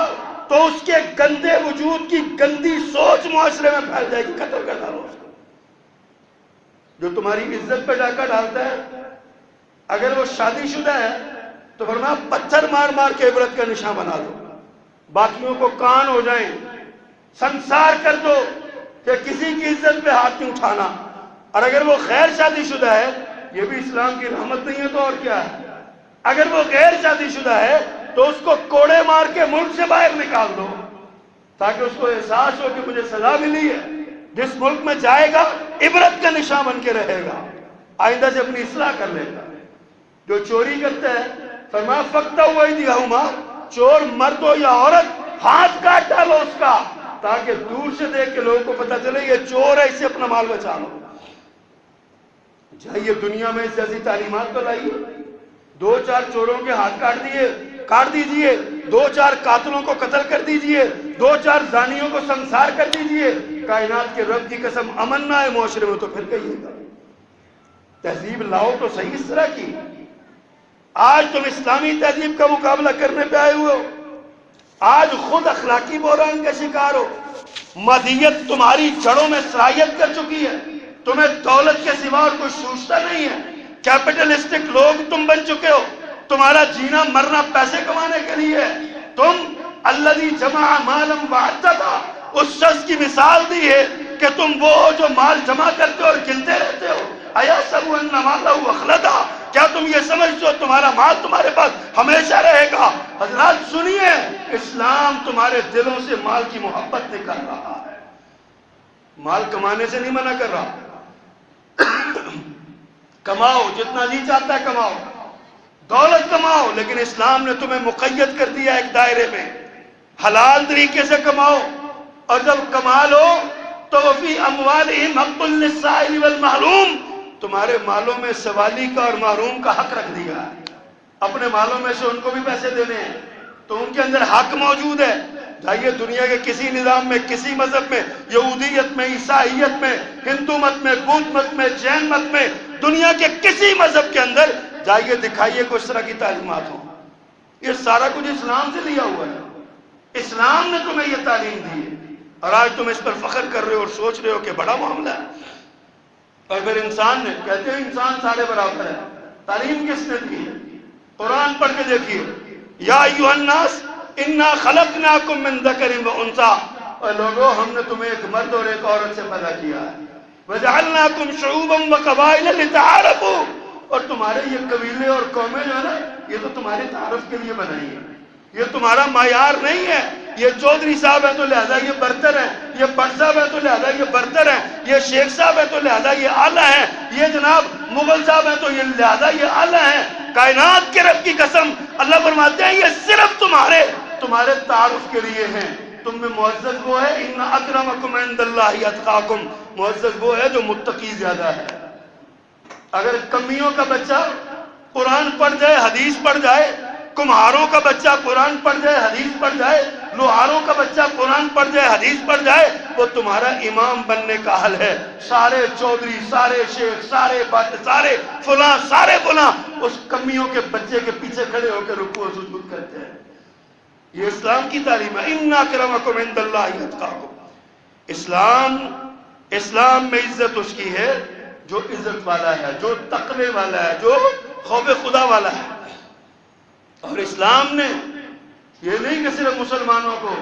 تو اس کے گندے وجود کی گندی سوچ معاشرے میں پھیل جائے گی، قتل کر ڈالو اس کو۔ جو تمہاری عزت پہ ڈاکہ ڈالتا ہے اگر وہ شادی شدہ ہے تو فرمایا پتھر مار مار کے عبرت کا نشان بنا دو، باقیوں کو کان ہو جائیں، سنسار کر دو کہ کسی کی عزت پہ ہاتھ نہیں اٹھانا۔ اور اگر وہ غیر شادی شدہ ہے، یہ بھی اسلام کی رحمت نہیں ہے تو اور کیا ہے، اگر وہ غیر شادی شدہ ہے تو اس کو کوڑے مار کے ملک سے باہر نکال دو تاکہ اس کو احساس ہو کہ مجھے سزا ملی ہے۔ جس ملک میں جائے گا عبرت کا نشان بن کے رہے گا، آئندہ سے اپنی اصلاح کر لے گا۔ جو چوری کرتا ہے فرمایا فَقْطَعُوا أَيْدِيَهُمَا، چور مرد ہو یا عورت ہاتھ کاٹ ڈالو اس کا تاکہ دور سے دیکھ کے لوگوں کو پتہ چلے یہ چور ہے، اسے اپنا مال بچا لو۔ جائیے دنیا میں اس جیسی تعلیمات تو لائیے، دو چار چوروں کے ہاتھ کاٹ دیجئے، دو چار قاتلوں کو قتل کر دیجئے، دو چار زانیوں کو سنسار کر دیجئے، کائنات کے رب کی قسم امن نہ ہے معاشرے میں تو پھر کہیے گا۔ تہذیب لاؤ تو صحیح اس طرح کی۔ آج تم اسلامی تہذیب کا مقابلہ کرنے پہ آئے ہوئے ہو، آج خود اخلاقی بحران کا شکار ہو، مادیت تمہاری جڑوں میں سرایت کر چکی ہے، تمہیں دولت کے سوا اور کوئی سوچتا نہیں ہے، کیپٹلسٹک لوگ تم بن چکے ہو، تمہارا جینا مرنا پیسے کمانے کے لیے۔ تم الذی جمع مالا وعددا، اس شخص کی مثال دی ہے کہ تم وہ ہو جو مال جمع کرتے اور گنتے رہتے ہو۔ ایحسب ان مالہ اخلدا، کیا تم یہ سمجھتے ہو تمہارا مال تمہارے پاس ہمیشہ رہے گا؟ حضرات سنیے، اسلام تمہارے دلوں سے مال کی محبت نکال رہا ہے، مال کمانے سے نہیں منع کر رہا۔ کماؤ جتنا جی چاہتا ہے کماؤ، دولت کماؤ، لیکن اسلام نے تمہیں مقید کر دیا ایک دائرے میں، حلال طریقے سے کماؤ، اور جب کما لو تو فی اموالہم حق للسائل والمحروم، تمہارے مالوں میں سوالی کا اور محروم کا حق رکھ دیا ہے، اپنے مالوں میں سے ان کو بھی پیسے دینے ہیں، تو ان کے اندر حق موجود ہے۔ جائیے دنیا کے کسی نظام میں، کسی مذہب میں، یہودیت میں، عیسائیت میں، ہندو مت میں، بدھ مت میں، جین مت میں، دنیا کے کسی مذہب کے اندر جائیے دکھائیے کوئی اس طرح کی تعلیمات ہو۔ یہ سارا کچھ اسلام سے لیا ہوا ہے، اسلام نے تمہیں یہ تعلیم دی ہے۔ اور آج تم اس پر فخر کر رہے ہو اور سوچ رہے ہو کہ بڑا معاملہ ہے. اور پھر انسان نے کہتے ہیں انسان سارے برابر ہے. تعلیم کس نے دی؟ قرآن پڑھ کے دیکھیے. یا ایھا الناس انا خلقناکم من ذکر و انثی، اور لوگوں ہم نے تمہیں ایک مرد اور ایک عورت سے پیدا کیا ہے. وجعلناکم شعوبا وقبائل لتعارفوا، اور تمہارے یہ قبیلے اور قومیں جو ہے نا یہ تو تمہارے تعارف کے لیے بنائی ہیں. یہ تمہارا معیار نہیں ہے. یہ چودھری صاحب ہے تو لہذا یہ برتر ہے، یہ بٹ صاحب ہے تو لہذا یہ برتر ہے، یہ شیخ صاحب ہے تو لہذا یہ اعلیٰ ہے، یہ جناب مغل صاحب ہے تو یہ لہذا یہ اعلیٰ ہے. کائنات کے رب کی قسم اللہ فرماتے ہیں یہ صرف تمہارے تعارف کے لیے ہیں. تم میں معزز وہ ہے ان اکرمکم عند اللہ اتقاکم، معزز وہ ہے جو متقی زیادہ ہے. اگر کمیوں کا بچہ قرآن پڑھ جائے حدیث پڑھ جائے، کمہاروں کا بچہ قرآن پڑھ جائے حدیث پڑھ جائے، لوہاروں کا بچہ قرآن پڑھ جائے حدیث پڑھ جائے، وہ تمہارا امام بننے کا حل ہے. سارے چودھری، سارے شیخ، سارے بٹ، سارے فلاں اس کمیوں کے بچے کے پیچھے کھڑے ہو کے رکوع و سجود کرتے ہیں. یہ اسلام کی تعلیم ہے. ان اکرمکم عند اللہ اتقاکم. اسلام میں عزت اس کی ہے جو عزت والا ہے، جو تقوی والا ہے، جو خوف خدا والا ہے. اور اسلام نے یہ نہیں کہ صرف مسلمانوں کو،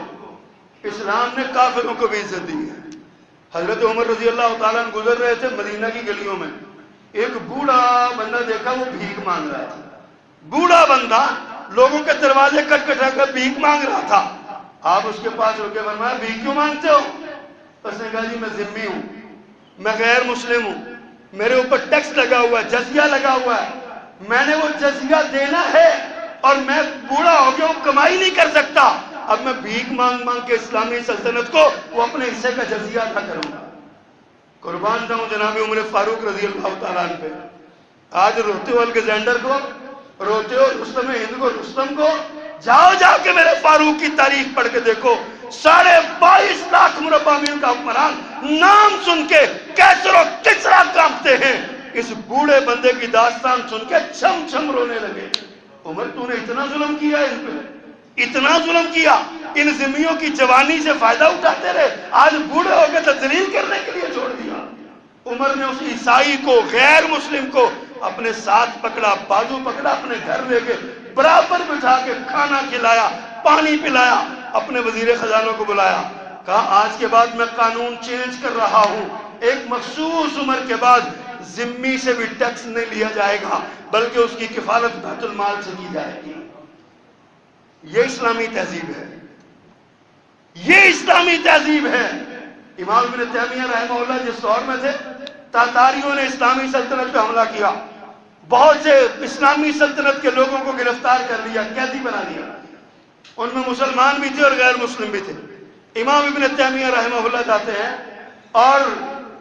اسلام نے کافروں کو بھی عزت دی ہے. حضرت عمر رضی اللہ تعالیٰ عنہ گزر رہے تھے مدینہ کی گلیوں میں. ایک بوڑھا بندہ دیکھا وہ بھیک مانگ رہا تھا. بوڑھا بندہ لوگوں کے دروازے کھٹکھٹا کر بھیک مانگ رہا تھا. آپ اس کے پاس رکے، فرمایا بھیک کیوں مانگتے ہو؟ اس نے کہا جی میں ذمہ ہوں، میں غیر مسلم ہوں، میرے اوپر ٹیکس لگا ہوا ہے، جزیہ لگا ہوا ہے، میں نے وہ جزیہ دینا ہے اور میں بوڑھا ہو گیا ہوں، کمائی نہیں کر سکتا. اب میں بھیک مانگ مانگ کے اسلامی سلطنت کو وہ اپنے حصے کا جزیہ ادا کروں گا. قربان جاؤں جناب عمر فاروق رضی اللہ تعالیٰ عنہ پہ. آج روتے ہو الگزینڈر کو، روتے ہو رستم ہند کو، رستم کو. جاؤ جا کے میرے فاروق کی تاریخ پڑھ کے دیکھو. 22.5 لاکھ مربع میل کا حکمران، نام سن کے کیسر و کسریٰ کانپتے ہیں. اس بوڑھے بندے کی داستان سن کے چھم چھم رونے لگے. عمر تو نے اتنا ظلم کیا ان پہ، اتنا ظلم کیا، ان ذمیوں کی جوانی سے فائدہ اٹھاتے رہے، آج بوڑھے ہو کے تذلیل کرنے کے لیے چھوڑ دیا. عمر نے اس عیسائی کو، غیر مسلم کو اپنے ساتھ پکڑا، بازو پکڑا، اپنے گھر لے کے برابر بٹھا کے کھانا کھلایا، پانی پلایا، اپنے وزیر خزانوں کو بلایا. کہا آج کے بعد میں قانون چینج کر رہا ہوں، ایک مخصوص عمر کے بعد ذمی سے بھی ٹیکس نہیں لیا جائے گا بلکہ اس کی کفالت بیت المال سے کی جائے گی. یہ اسلامی تہذیب ہے، یہ اسلامی تہذیب ہے. امام ابن تیمیہ رحمہ اللہ جس دور میں تھے، تاتاریوں نے اسلامی سلطنت پہ حملہ کیا، بہت سے اسلامی سلطنت کے لوگوں کو گرفتار کر لیا، قیدی بنا لیا. ان میں مسلمان بھی تھے اور غیر مسلم بھی تھے. امام ابن تیمیہ رحمہ اللہ جاتے ہیں اور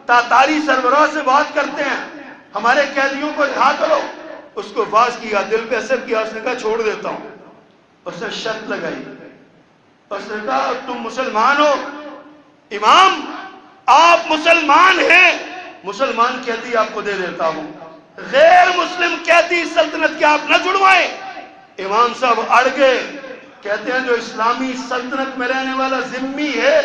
تاتاری سربراہ سے بات کرتے ہیں، ہمارے قیدیوں کو رہا کرو. اس کو واز کیا، دل پہ اثر کیا، اس نے کہا چھوڑ دیتا ہوں. اس نے شرط لگائی، اس نے کہا تم مسلمان ہو؟ امام آپ مسلمان ہیں، مسلمان قیدی آپ کو دے دیتا ہوں، غیر مسلم قیدی سلطنت کے آپ نہ جڑوائیں. امام صاحب اڑ گئے. کہتے ہیں جو اسلامی سلطنت میں رہنے والا ذمی ہے،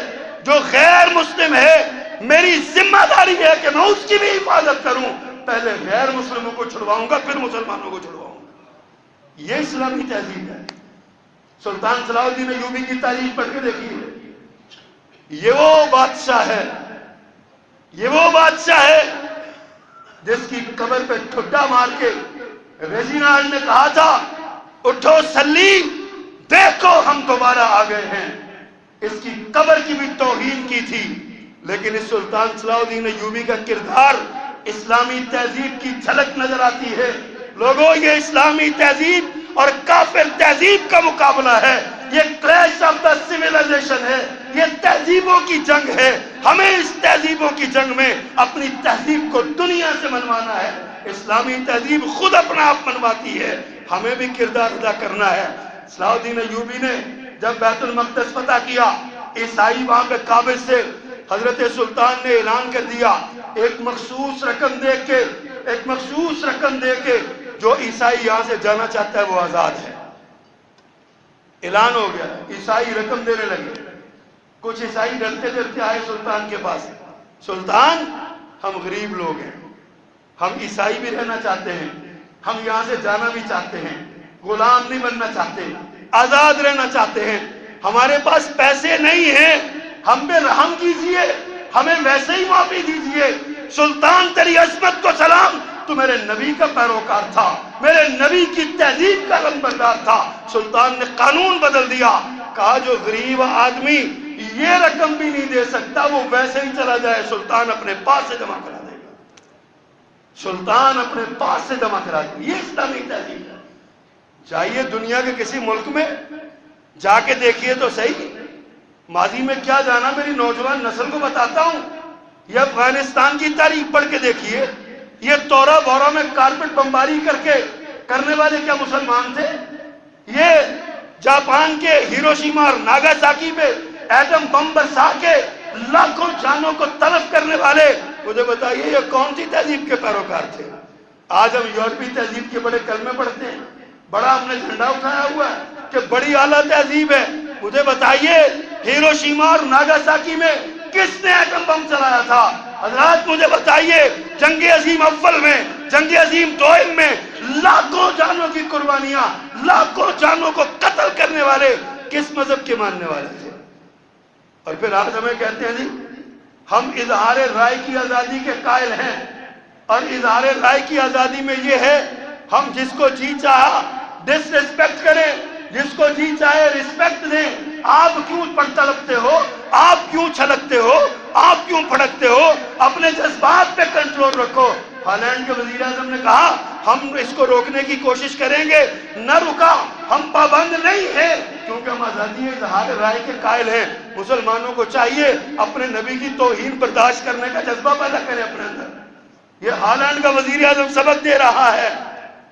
جو غیر مسلم ہے، میری ذمہ داری ہے کہ میں اس کی بھی حفاظت کروں. پہلے غیر مسلموں کو چھڑواؤں گا پھر مسلمانوں کو چھڑواؤں گا. یہ اسلامی تہذیب ہے. سلطان صلاح الدین ایوبی کی تاریخ پڑھ کے دیکھیے. یہ وہ بادشاہ ہے، یہ وہ بادشاہ ہے جس کی قبر پہ ٹھڈا مار کے ریجینالڈ نے کہا تھا اٹھو سلی، دیکھو ہم دوبارہ آ گئے ہیں. اس کی قبر کی بھی توہین کی تھی. لیکن اس سلطان صلاح الدین ایوبی کا کردار اسلامی تہذیب کی جھلک نظر آتی ہے. لوگوں یہ اسلامی تہذیب اور کافر تہذیب کا مقابلہ ہے. یہ کلیش آف دا سویلائزیشن ہے، یہ تہذیبوں کی جنگ ہے. ہمیں اس تہذیبوں کی جنگ میں اپنی تہذیب کو دنیا سے منوانا ہے. اسلامی تہذیب خود اپنا آپ منواتی ہے، ہمیں بھی کردار ادا کرنا ہے. صلاح الدین ایوبی نے جب بیت المقدس فتح کیا، عیسائی وہاں پہ کعبے سے، حضرت سلطان نے اعلان کر دیا ایک مخصوص رقم دے کے جو عیسائی یہاں سے جانا چاہتا ہے وہ آزاد ہے. اعلان ہو گیا، عیسائی رقم دینے لگے. کچھ عیسائی ڈرتے ڈرتے آئے سلطان کے پاس، سلطان ہم غریب لوگ ہیں، ہم عیسائی بھی رہنا چاہتے ہیں، ہم یہاں سے جانا بھی چاہتے ہیں، غلام نہیں بننا چاہتے، آزاد رہنا چاہتے ہیں، ہمارے پاس پیسے نہیں ہیں، ہم پہ رحم کیجئے، ہمیں ویسے ہی معافی دیجئے۔ سلطان تیری عظمت کو سلام، تو میرے نبی کا پیروکار تھا، میرے نبی کی تہذیب کا لمبردار تھا۔ سلطان نے قانون بدل دیا، کہا جو غریب آدمی یہ رقم بھی نہیں دے سکتا وہ ویسے ہی چلا جائے، سلطان اپنے پاس سے جمع کرا دے گا، سلطان اپنے پاس سے جمع کرا دے گا۔ یہ اسلامی تہذیب ہے۔ جائیے دنیا کے کسی ملک میں جا کے دیکھیے تو صحیح، ماضی میں کیا جانا، میری نوجوان نسل کو بتاتا ہوں، یہ افغانستان کی تاریخ پڑھ کے دیکھیے، یہ تورا بورا میں کارپٹ بمباری کرنے والے کیا مسلمان تھے؟ یہ جاپان کے ہیروشیما اور ناگاساکی پہ ایٹم بم برسا کے لاکھوں جانوں کو تلف کرنے والے، مجھے بتائیے یہ کون سی تہذیب کے پیروکار تھے؟ آج ہم یورپی تہذیب کے بڑے کلمے پڑھتے ہیں، بڑا ہم نے جھنڈا اٹھایا ہوا ہے کہ بڑی اعلیٰ تہذیب ہے۔ مجھے بتائیے ہیروشیما اور ناگاساکی میں کس نے ایٹم بم چلایا تھا؟ حضرات مجھے بتائیے جنگ عظیم اول میں، جنگ عظیم دوئم میں لاکھوں جانوں کی قربانیاں، لاکھوں جانوں کو قتل کرنے والے کس مذہب کے ماننے والے تھے؟ اور پھر آج ہمیں کہتے ہیں جی ہم اظہار رائے کی آزادی کے قائل ہیں، اور اظہار رائے کی آزادی میں یہ ہے ہم جس کو جی چاہا ڈس ریسپیکٹ کریں، جس کو جی چاہے ریسپیکٹ دیں۔ آپ کیوں تڑپتے ہو، آپ کیوں چھلکتے ہو، آپ کیوں پھڑکتے ہو؟ اپنے جذبات پہ کنٹرول رکھو۔ ہالینڈ کے وزیر اعظم نے کہا ہم اس کو روکنے کی کوشش کریں گے، نہ رکا، ہم پابند نہیں ہیں کیونکہ ہم آزادی اظہار رائے کے قائل ہیں۔ مسلمانوں کو چاہیے اپنے نبی کی توہین برداشت کرنے کا جذبہ پیدا کریں اپنے اندر۔ یہ ہالینڈ کا وزیر اعظم سبق دے رہا ہے،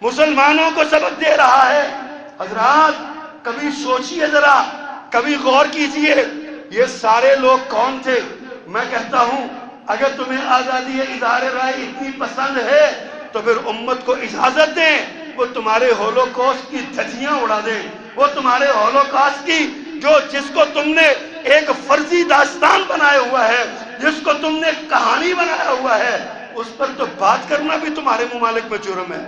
مسلمانوں کو سبق دے رہا ہے۔ حضرات کبھی سوچئے ذرا، کبھی غور کیجئے یہ سارے لوگ کون تھے؟ میں کہتا ہوں اگر تمہیں آزادی اظہار رائے اتنی پسند ہے تو پھر امت کو اجازت دیں وہ تمہارے ہولوکاسٹ کی دھجیاں اڑا دیں، وہ تمہارے ہولوکاسٹ کی جس کو تم نے ایک فرضی داستان بنایا ہوا ہے، جس کو تم نے کہانی بنایا ہوا ہے، اس پر تو بات کرنا بھی تمہارے ممالک میں جرم ہے۔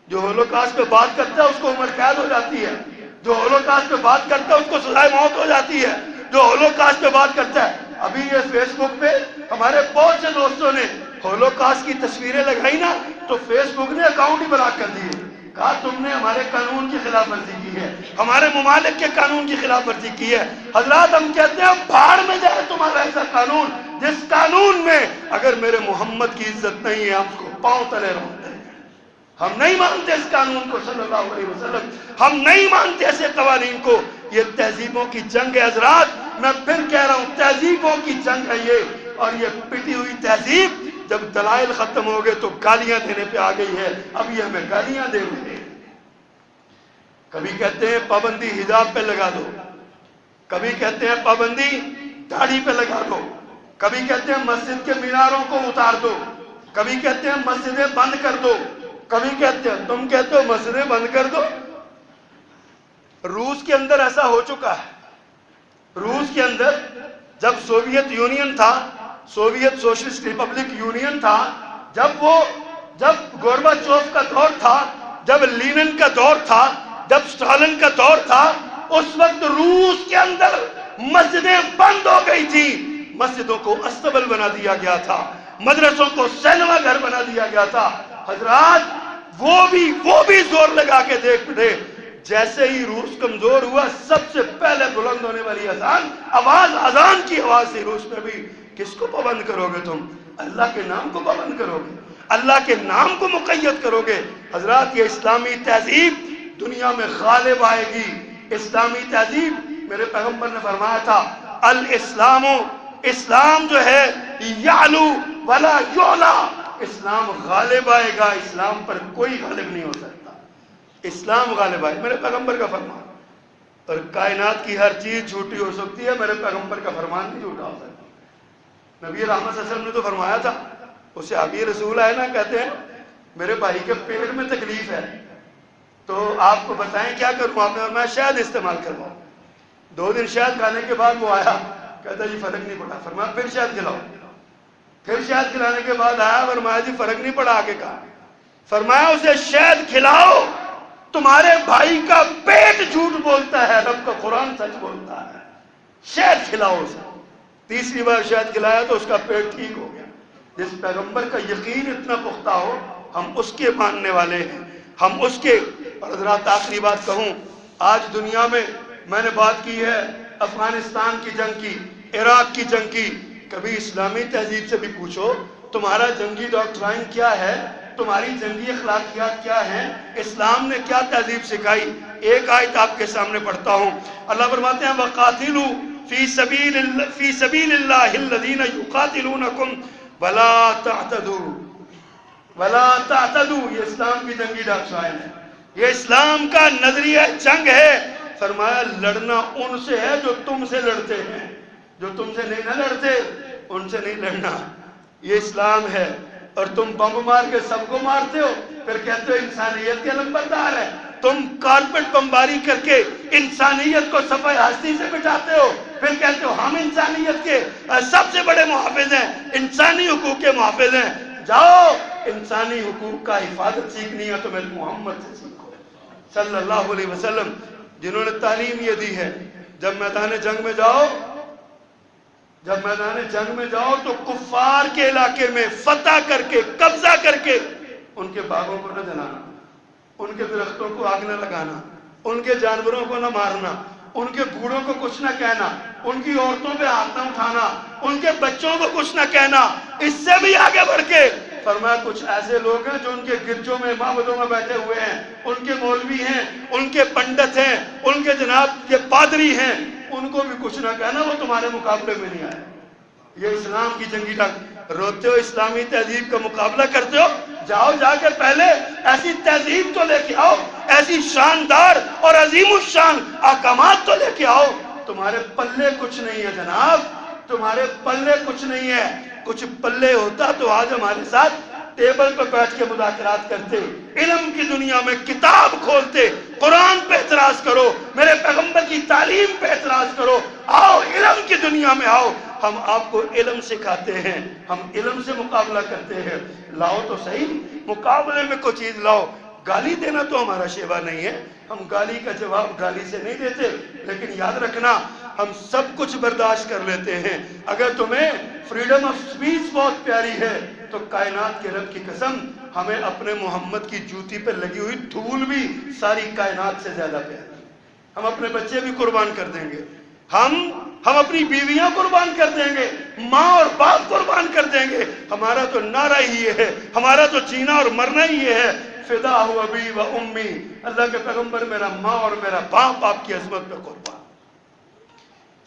جو ہولوکاسٹ پہ بات کرتا ہے اس کو عمر قید ہو جاتی ہے، جو ہولوکاسٹ پہ بات کرتا ہے اس کو سزائے موت ہو جاتی ہے، جو ہولوکاسٹ پہ بات کرتا ہے۔ ابھی یہ فیس بک پہ ہمارے بہت سے دوستوں نے ہولوکاسٹ کی تصویریں لگائی نا تو فیس بک نے اکاؤنٹ ہی بلاک کر دیے، کہا تم نے ہمارے قانون کی خلاف ورزی کی ہے، ہمارے ممالک کے قانون کی خلاف ورزی کی ہے۔ حضرات ہم کہتے ہیں بھاڑ میں جائے تمہارا ایسا قانون جس قانون میں اگر میرے محمد کی عزت نہیں ہے ہم اس کو پاؤں تلے رکھتے ہیں۔ ہم نہیں مانتے اس قانون کو صلی اللہ علیہ وسلم، ہم نہیں مانتے ایسے قوانین کو۔ یہ تہذیبوں کی جنگ ہے حضرات، میں پھر کہہ رہا ہوں تہذیبوں کی جنگ ہے یہ، اور یہ پٹی ہوئی تہذیب جب دلائل ختم ہو گئے تو گالیاں دینے پہ آ گئی ہے۔ اب یہ ہمیں گالیاں دے رہے ہیں، کبھی کہتے ہیں پابندی حجاب پہ لگا دو، کبھی کہتے ہیں پابندی داڑھی پہ لگا دو، کبھی کہتے ہیں مسجد کے میناروں کو اتار دو، کبھی کہتے ہیں مسجدیں بند کر دو، کبھی کہتے ہیں تم کہتے ہو مسجدیں بند کر دو۔ روس کے اندر ایسا ہو چکا ہے، روس کے اندر جب سوویت یونین تھا، سوویت سوشلسٹ ریپبلک یونین تھا، جب گورباچوف کا دور تھا، جب لینن کا دور تھا، جب اسٹالن کا دور تھا، اس وقت روس کے اندر مسجدیں بند ہو گئی تھی، مسجدوں کو استبل بنا دیا گیا تھا، مدرسوں کو سینما گھر بنا دیا گیا تھا۔ حضرات وہ بھی زور لگا کے دیکھ دے، جیسے ہی روس کمزور ہوا سب سے پہلے بلند ہونے والی اذان کی آواز سے روس میں بھی کس کو پابند کرو گے تم؟ اللہ کے نام کو پابند کرو گے، اللہ کے نام کو مقید کرو گے۔ حضرات یہ اسلامی تہذیب دنیا میں غالب آئے گی۔ اسلامی تہذیب، میرے پیغمبر نے فرمایا تھا الاسلام، اسلام جو ہے یعلو ولا یعلا، اسلام غالب آئے گا، اسلام پر کوئی غالب نہیں ہو سکتا، اسلام غالب آئے، میرے پیغمبر کا فرمان۔ اور کائنات کی ہر چیز جھوٹی ہو سکتی ہے، میرے پیغمبر کا فرمان نہیں جھوٹا ہو سکتا۔ نبی رحمت صلی اللہ علیہ وسلم نے تو فرمایا تھا، اسے آگے رسول آئے نا، کہتے ہیں میرے بھائی کے پیٹ میں تکلیف ہے تو آپ کو بتائیں کیا کروں؟ آپ نے فرمایا شہد استعمال کرواؤ۔ 2 دن شہد کھانے کے بعد وہ آیا، کہتا جی فرق نہیں پڑا. فرمایا پھر شہد کھلاؤ. پھر شہد کھلانے کے بعد آیا, فرمایا جی فرق نہیں پڑا. آگے کہا, فرمایا اسے شہد کھلاؤ, تمہارے بھائی کا پیٹ جھوٹ بولتا ہے, رب کا قرآن سچ بولتا ہے, شہد کھلاؤ اسے. تیسری بار شہد کھلایا تو اس کا پیٹ ٹھیک ہو گیا. جس پیغمبر کا یقین اتنا پختہ ہو, ہم اس کے ماننے والے ہیں, ہم اس کے. اور حضرات آخری بات کہوں, آج دنیا میں نے بات کی ہے افغانستان کی جنگ کی, عراق کی جنگ کی. کبھی اسلامی تہذیب سے بھی پوچھو تمہارا جنگی ڈاکٹرائن کیا ہے, تمہاری جنگی اخلاقیات کیا ہیں, اسلام نے کیا تہذیب سکھائی. ایک آیت آپ کے سامنے پڑھتا ہوں. اللہ فرماتے ہیں وَقَاتِلُوا فِي سَبِيلِ اللَّهِ الَّذِينَ يُقَاتِلُونَكُمْ وَلَا تَعْتَدُوا وَلَا تَعْتَدُوا. یہ اسلام کی جنگی ڈاکٹرائن ہے, یہ اسلام کا نظریہ جنگ ہے. فرمایا لڑنا ان سے ہے جو تم سے لڑتے ہیں, جو تم سے نہیں نہ لڑتے ان سے نہیں لڑنا. یہ اسلام ہے. اور تم بم مار کے سب کو مارتے ہو, پھر کہتے ہو انسانیت کے نمبردار ہے. تم کارپٹ بمباری کر کے انسانیت کو صفحہ ہستی سے مٹاتے ہو, پھر کہتے ہو ہم انسانیت کے سب سے بڑے محافظ ہیں, انسانی حقوق کے محافظ ہیں. جاؤ انسانی حقوق کا حفاظت سیکھنی ہے تو میرے محمد سے سیکھو صلی اللہ علیہ وسلم, جنہوں نے تعلیم یہ دی ہے. جب میدان جنگ میں جاؤ, جب میدان جنگ میں جاؤ تو کفار کے علاقے میں فتح کر کے قبضہ کر کے ان کے باغوں کو نہ جلانا, ان کے درختوں کو آگ نہ لگانا, ان کے جانوروں کو نہ مارنا, ان کے بوڑھوں کو کچھ نہ کہنا, ان کی عورتوں پہ ہاتھ نہ اٹھانا, ان کے بچوں کو کچھ نہ کہنا. اس سے بھی آگے بڑھ کے فرمایا کچھ ایسے لوگ ہیں جو ان کے گرجوں میں معبدوں میں بیٹھے ہوئے ہیں, ان کے مولوی ہیں, ان کے پنڈت ہیں, ان کے جناب کے پادری ہیں, ان کو بھی کچھ نہ کہنا, وہ تمہارے مقابلے میں نہیں آئے. یہ اسلام کی جنگی ڈاک. روتے ہو اسلامی تہذیب کا مقابلہ کرتے ہو, جاؤ جا کے پہلے ایسی تہذیب تو لے کے آؤ, ایسی شاندار اور عظیم الشان احکامات تو لے کے آؤ. تمہارے پلے کچھ نہیں ہے جناب, تمہارے پلے کچھ نہیں ہے. کچھ پلے ہوتا تو آج ہمارے ساتھ ٹیبل پہ بیٹھ کے مذاکرات کرتے, علم کی دنیا میں کتاب کھولتے, قرآن پہ اعتراض کرو, میرے پیغمبر کی تعلیم پہ اعتراض کرو. آؤ علم کی دنیا میں آؤ, ہم آپ کو علم سکھاتے ہیں, ہم علم سے مقابلہ کرتے ہیں. لاؤ تو صحیح, مقابلے میں کوئی چیز لاؤ. گالی دینا تو ہمارا شیوا نہیں ہے, ہم گالی کا جواب گالی سے نہیں دیتے, لیکن یاد رکھنا ہم سب کچھ برداشت کر لیتے ہیں. اگر تمہیں فریڈم آف سپیچ بہت پیاری ہے تو کائنات کے رب کی قسم ہمیں اپنے محمد کی جوتی پہ لگی ہوئی دھول بھی ساری کائنات سے زیادہ پیاری. ہم اپنے بچے بھی قربان کر دیں گے, ہم اپنی بیویاں قربان کر دیں گے, ماں اور باپ قربان کر دیں گے. ہمارا تو نعرہ ہی یہ ہے, ہمارا تو جینا اور مرنا ہی یہ ہے, فدا ہو ابی و امی, اللہ کے پیغمبر میرا ماں اور میرا باپ آپ کی عظمت پہ قربان.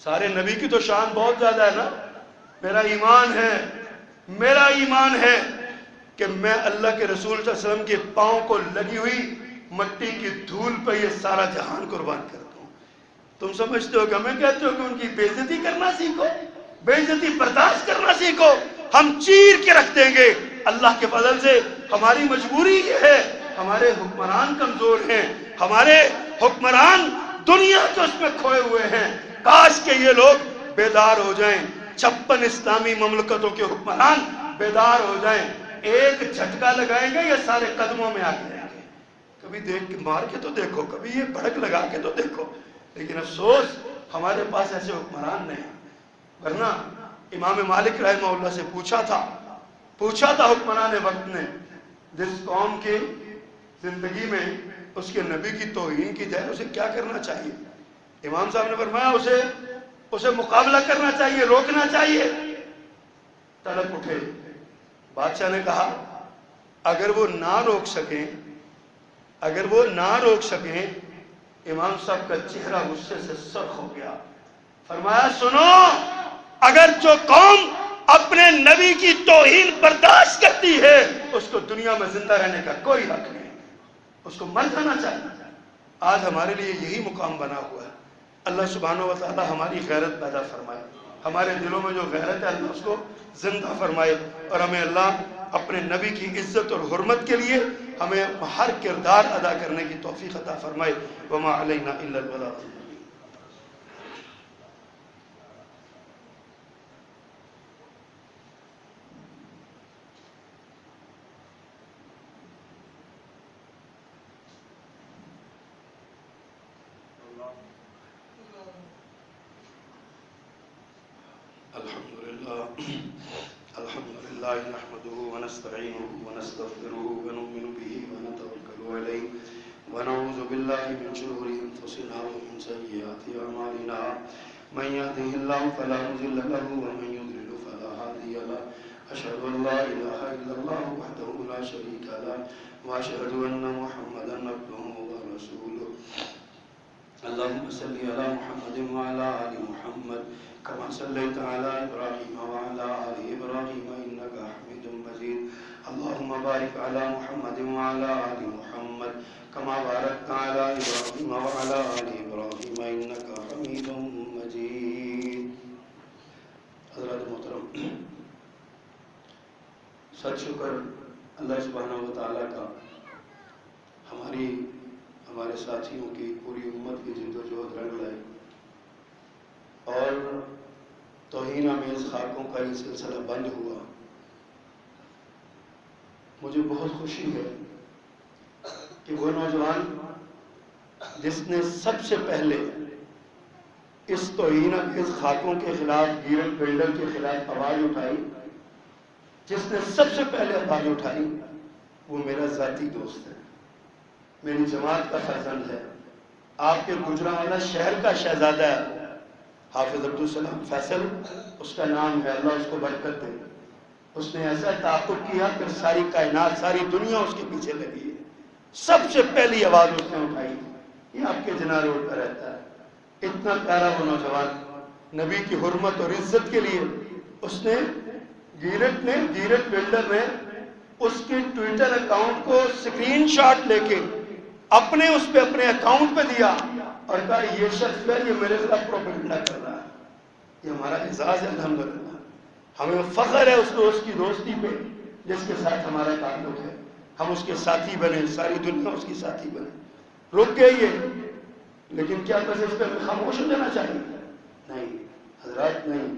سارے نبی کی تو شان بہت زیادہ ہے نا. میرا ایمان ہے کہ میں اللہ کے رسول صلی اللہ علیہ وسلم کے پاؤں کو لگی ہوئی مٹی کی دھول پہ یہ سارا جہان قربان کرتا ہوں. تم سمجھتے ہو کہ ہمیں کہتے ہو کہ ان کی بے عزتی کرنا سیکھو, بے عزتی برداشت کرنا سیکھو. ہم چیر کے رکھ دیں گے. اللہ کے فضل سے ہماری مجبوری یہ ہے, ہمارے حکمران کمزور ہیں, ہمارے حکمران دنیا کے اس میں کھوئے ہوئے ہیں. کاش کہ یہ لوگ بیدار ہو جائیں, 56 اسلامی مملکتوں کے حکمران بیدار ہو جائیں. ایک جھٹکا لگائیں گے یہ سارے قدموں میں آ جائیں گے. کبھی دیکھ کے مار کے تو دیکھو, کبھی یہ بھڑک لگا کے تو دیکھو, لیکن افسوس ہمارے پاس ایسے حکمران نہیں. ورنہ امام مالک رحمہ اللہ سے پوچھا تھا حکمران وقت نے, جس قوم کی زندگی میں اس کے نبی کی توہین کی جائے اسے کیا کرنا چاہیے. امام صاحب نے فرمایا اسے مقابلہ کرنا چاہیے, روکنا چاہیے. تڑپ اٹھے. بادشاہ نے کہا اگر وہ نہ روک سکیں, امام صاحب کا چہرہ غصے سے سرخ ہو گیا. فرمایا سنو, اگر جو قوم اپنے نبی کی توہین برداشت کرتی ہے اس کو دنیا میں زندہ رہنے کا کوئی حق نہیں, اس کو مر جانا چاہیے. آج ہمارے لیے یہی مقام بنا ہوا ہے. اللہ سبحانہ و تعالی ہماری غیرت پیدا فرمائے, ہمارے دلوں میں جو غیرت ہے اللہ اس کو زندہ فرمائے, اور ہمیں اللہ اپنے نبی کی عزت اور حرمت کے لیے ہمیں ہر کردار ادا کرنے کی توفیق عطا فرمائے. وما علینا الا البلاغ. الحمد لله نحمده ونستعينه ونستغفره ونؤمن به ونتوكل عليه ونعوذ بالله من شرور أنفسنا ومن سيئات أعمالنا من يهده الله فلا مضل له ومن يضلل فلا هادي له أشهد أن لا إله إلا الله وحده لا شريك له وأشهد أن محمدا عبده ورسوله اللهم صل على محمد وعلى آل محمد كما صليت على إبراهيم وعلى آل إبراهيم إنك حميد مجيد اللهم بارك على محمد وعلى آل محمد كما باركت على إبراهيم وعلى آل إبراهيم إنك حميد مجيد. حضرات محترم، سچ شکر اللہ سبحانہ و تعالیٰ کا ہمارے ساتھیوں کی پوری امت کی جد و جہد رنگ لائے اور توہین آمیز خاکوں کا یہ سلسلہ بند ہوا. مجھے بہت خوشی ہے کہ وہ نوجوان جس نے سب سے پہلے اس توہین آمیز خاکوں کے خلاف، گیرت بلڈر کے خلاف آواز اٹھائی، جس نے سب سے پہلے آواز اٹھائی، وہ میرا ذاتی دوست ہے، میری جماعت کا فرزند ہے، آپ کے گجرانوالہ شہر کا شہزادہ ہے، حافظ عبدالسلام فیصل اس کا نام ہے، اللہ اس کو برکت دے. اس نے ایسا تعاقب کیا کہ ساری کائنات، ساری دنیا اس کے پیچھے لگی ہے. سب سے پہلی آواز اس نے اٹھائی. یہ آپ کے جناح روڈ پر رہتا ہے. اتنا پیارا وہ نوجوان نبی کی حرمت اور عزت کے لیے اس نے گیرت بلڈر نے اس کے ٹویٹر اکاؤنٹ کو سکرین شاٹ لے کے اپنے اکاؤنٹ پہ دیا اور کہا یہ شخص ہے، یہ میرے خلاف پروپیگنڈا کر رہا ہے. یہ ہمارا اعزاز ہے الحمدللہ. ہمیں فخر ہے اس دوست کی دوستی پہ جس کے ساتھ ہمارا تعلق ہے. ہم اس کے ساتھی بنے، ساری دنیا اس کی ساتھی بنے. رک گئی ہے لیکن کیا بس اس پہ خاموش ہو جانا چاہیے؟ نہیں حضرات، نہیں.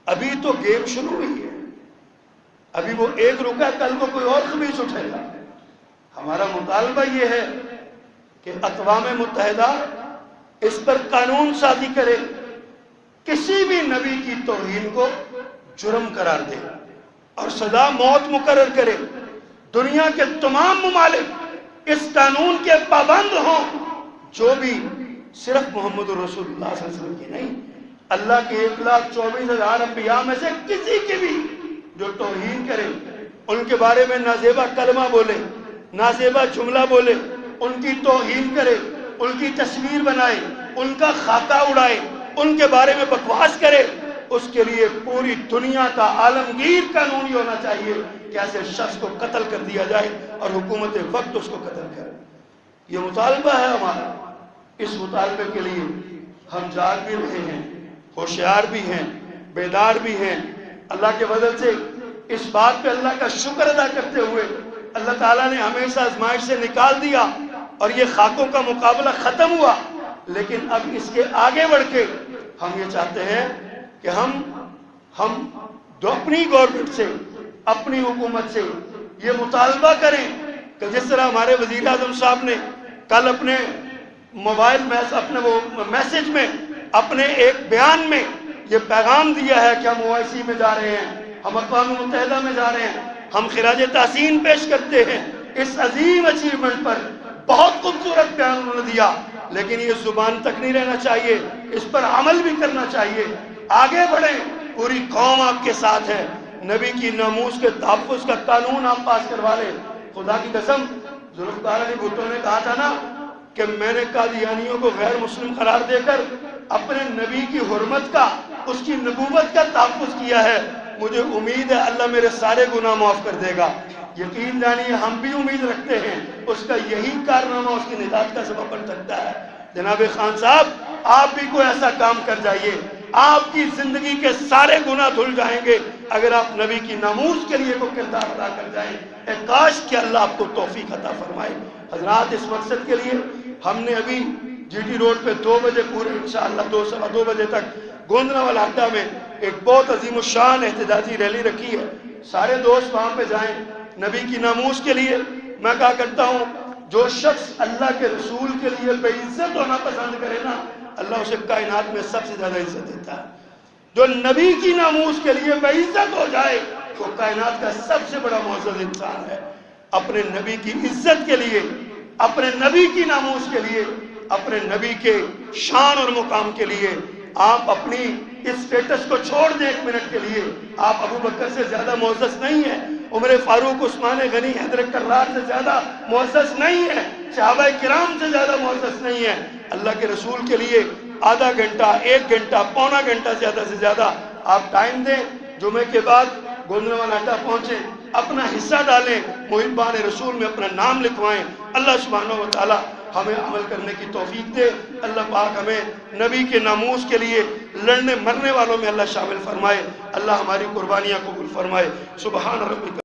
ابھی تو گیم شروع ہوئی ہے. ابھی وہ ایک رکا، کل کو کوئی اور خبیث اٹھے گا. ہمارا مطالبہ یہ ہے کہ اقوام متحدہ اس پر قانون سازی کرے، کسی بھی نبی کی توہین کو جرم قرار دے اور سزا موت مقرر کرے. دنیا کے تمام ممالک اس قانون کے پابند ہوں، جو بھی صرف محمد رسول اللہ صلی اللہ علیہ وسلم کی نہیں، اللہ کے 1,24,000 انبیاء میں سے کسی کی بھی جو توہین کرے، ان کے بارے میں نازیبا کلمہ بولے، نازیبا جملہ بولے، ان کی توہین کرے، ان کی تصویر بنائے، ان کا خاکہ اڑائے، ان کے بارے میں بکواس کرے، اس کے لیے پوری دنیا کا عالمگیر قانون یہ ہونا چاہیے کہ ایسے شخص کو قتل کر دیا جائے اور حکومت وقت اس کو قتل کرے. یہ مطالبہ ہے ہمارا. اس مطالبے کے لیے ہم جاگ بھی رہے ہیں، ہوشیار بھی ہیں، بیدار بھی ہیں. اللہ کے فضل سے اس بات پہ اللہ کا شکر ادا کرتے ہوئے اللہ تعالیٰ نے ہمیں اس آزمائش سے نکال دیا اور یہ خاکوں کا مقابلہ ختم ہوا. لیکن اب اس کے آگے بڑھ کے ہم یہ چاہتے ہیں کہ ہم اپنی گورنمنٹ سے، اپنی حکومت سے یہ مطالبہ کریں کہ جس طرح ہمارے وزیر اعظم صاحب نے کل اپنے موبائل میسج میں، اپنے ایک بیان میں یہ پیغام دیا ہے کہ ہم OIC میں جا رہے ہیں، ہم اقوام متحدہ میں جا رہے ہیں، ہم خراج تحسین پیش کرتے ہیں اس عظیم اچیومنٹ پر. بہت خوبصورت بیان انہوں نے دیا، لیکن یہ زبان تک نہیں رہنا چاہیے، اس پر عمل بھی کرنا چاہیے. آگے بڑھیں، پوری قوم آپ کے ساتھ ہے. نبی کی ناموس کے تحفظ کا قانون آپ پاس کروا لیں. خدا کی قسم، ذوالفقار علی بھٹو نے کہا تھا نا کہ میں نے قادیانیوں کو غیر مسلم قرار دے کر اپنے نبی کی حرمت کا، اس کی نبوت کا تحفظ کیا ہے. مجھے امید ہے اللہ میرے سارے گناہ معاف کر دے گا. یقین جانیے ہم بھی امید رکھتے ہیں، اس کا یہی کارنامہ اس کی نجات کا سبب بن سکتا ہے. جناب خان صاحب، آپ بھی کوئی ایسا کام کر جائیے، آپ کی زندگی کے سارے گناہ دھل جائیں گے اگر آپ نبی کی ناموس کے لیے کوئی کردار ادا کر جائیں. اے کاش کہ اللہ آپ کو توفیق عطا فرمائے. حضرات، اس مقصد کے لیے ہم نے ابھی GT روڈ پہ 2 بجے پورے انشاءاللہ 2 بجے تک گوندرا اڈا میں ایک بہت عظیم الشان احتجاجی ریلی رکھی ہے. سارے دوست وہاں پہ جائیں نبی کی ناموس کے لیے. میں کہا کرتا ہوں جو شخص اللہ کے رسول کے لیے بے عزت ہونا پسند کرے نا، اللہ اسے کائنات میں سب سے زیادہ عزت دیتا ہے. جو نبی کی ناموس کے لیے بے عزت ہو جائے وہ کائنات کا سب سے بڑا معزز انسان ہے۔ اپنے نبی کی عزت کے لیے، اپنے نبی کی ناموس کے لیے، اپنے نبی کے شان اور مقام کے لیے آپ اپنی اس سٹیٹس کو چھوڑ دیں ایک منٹ کے لیے۔ آپ ابو بکر سے زیادہ معزز نہیں ہیں، عمر فاروق، عثمان غنی، حیدر کرار سے زیادہ معزز نہیں ہیں، صحابہ کرام سے زیادہ معزز نہیں ہیں۔ اللہ کے رسول کے لیے آدھا گھنٹہ، ایک گھنٹہ، پونا گھنٹہ زیادہ سے زیادہ آپ ٹائم دیں۔ جمعے کے بعد گوندوانا اڈا پہنچیں، اپنا حصہ ڈالیں، محبان رسول میں اپنا نام لکھوائیں۔ اللہ سبحانہ و تعالی ہمیں عمل کرنے کی توفیق دے۔ اللہ پاک ہمیں نبی کے ناموس کے لیے لڑنے مرنے والوں میں اللہ شامل فرمائے۔ اللہ ہماری قربانیاں قبول فرمائے۔ سبحان ربک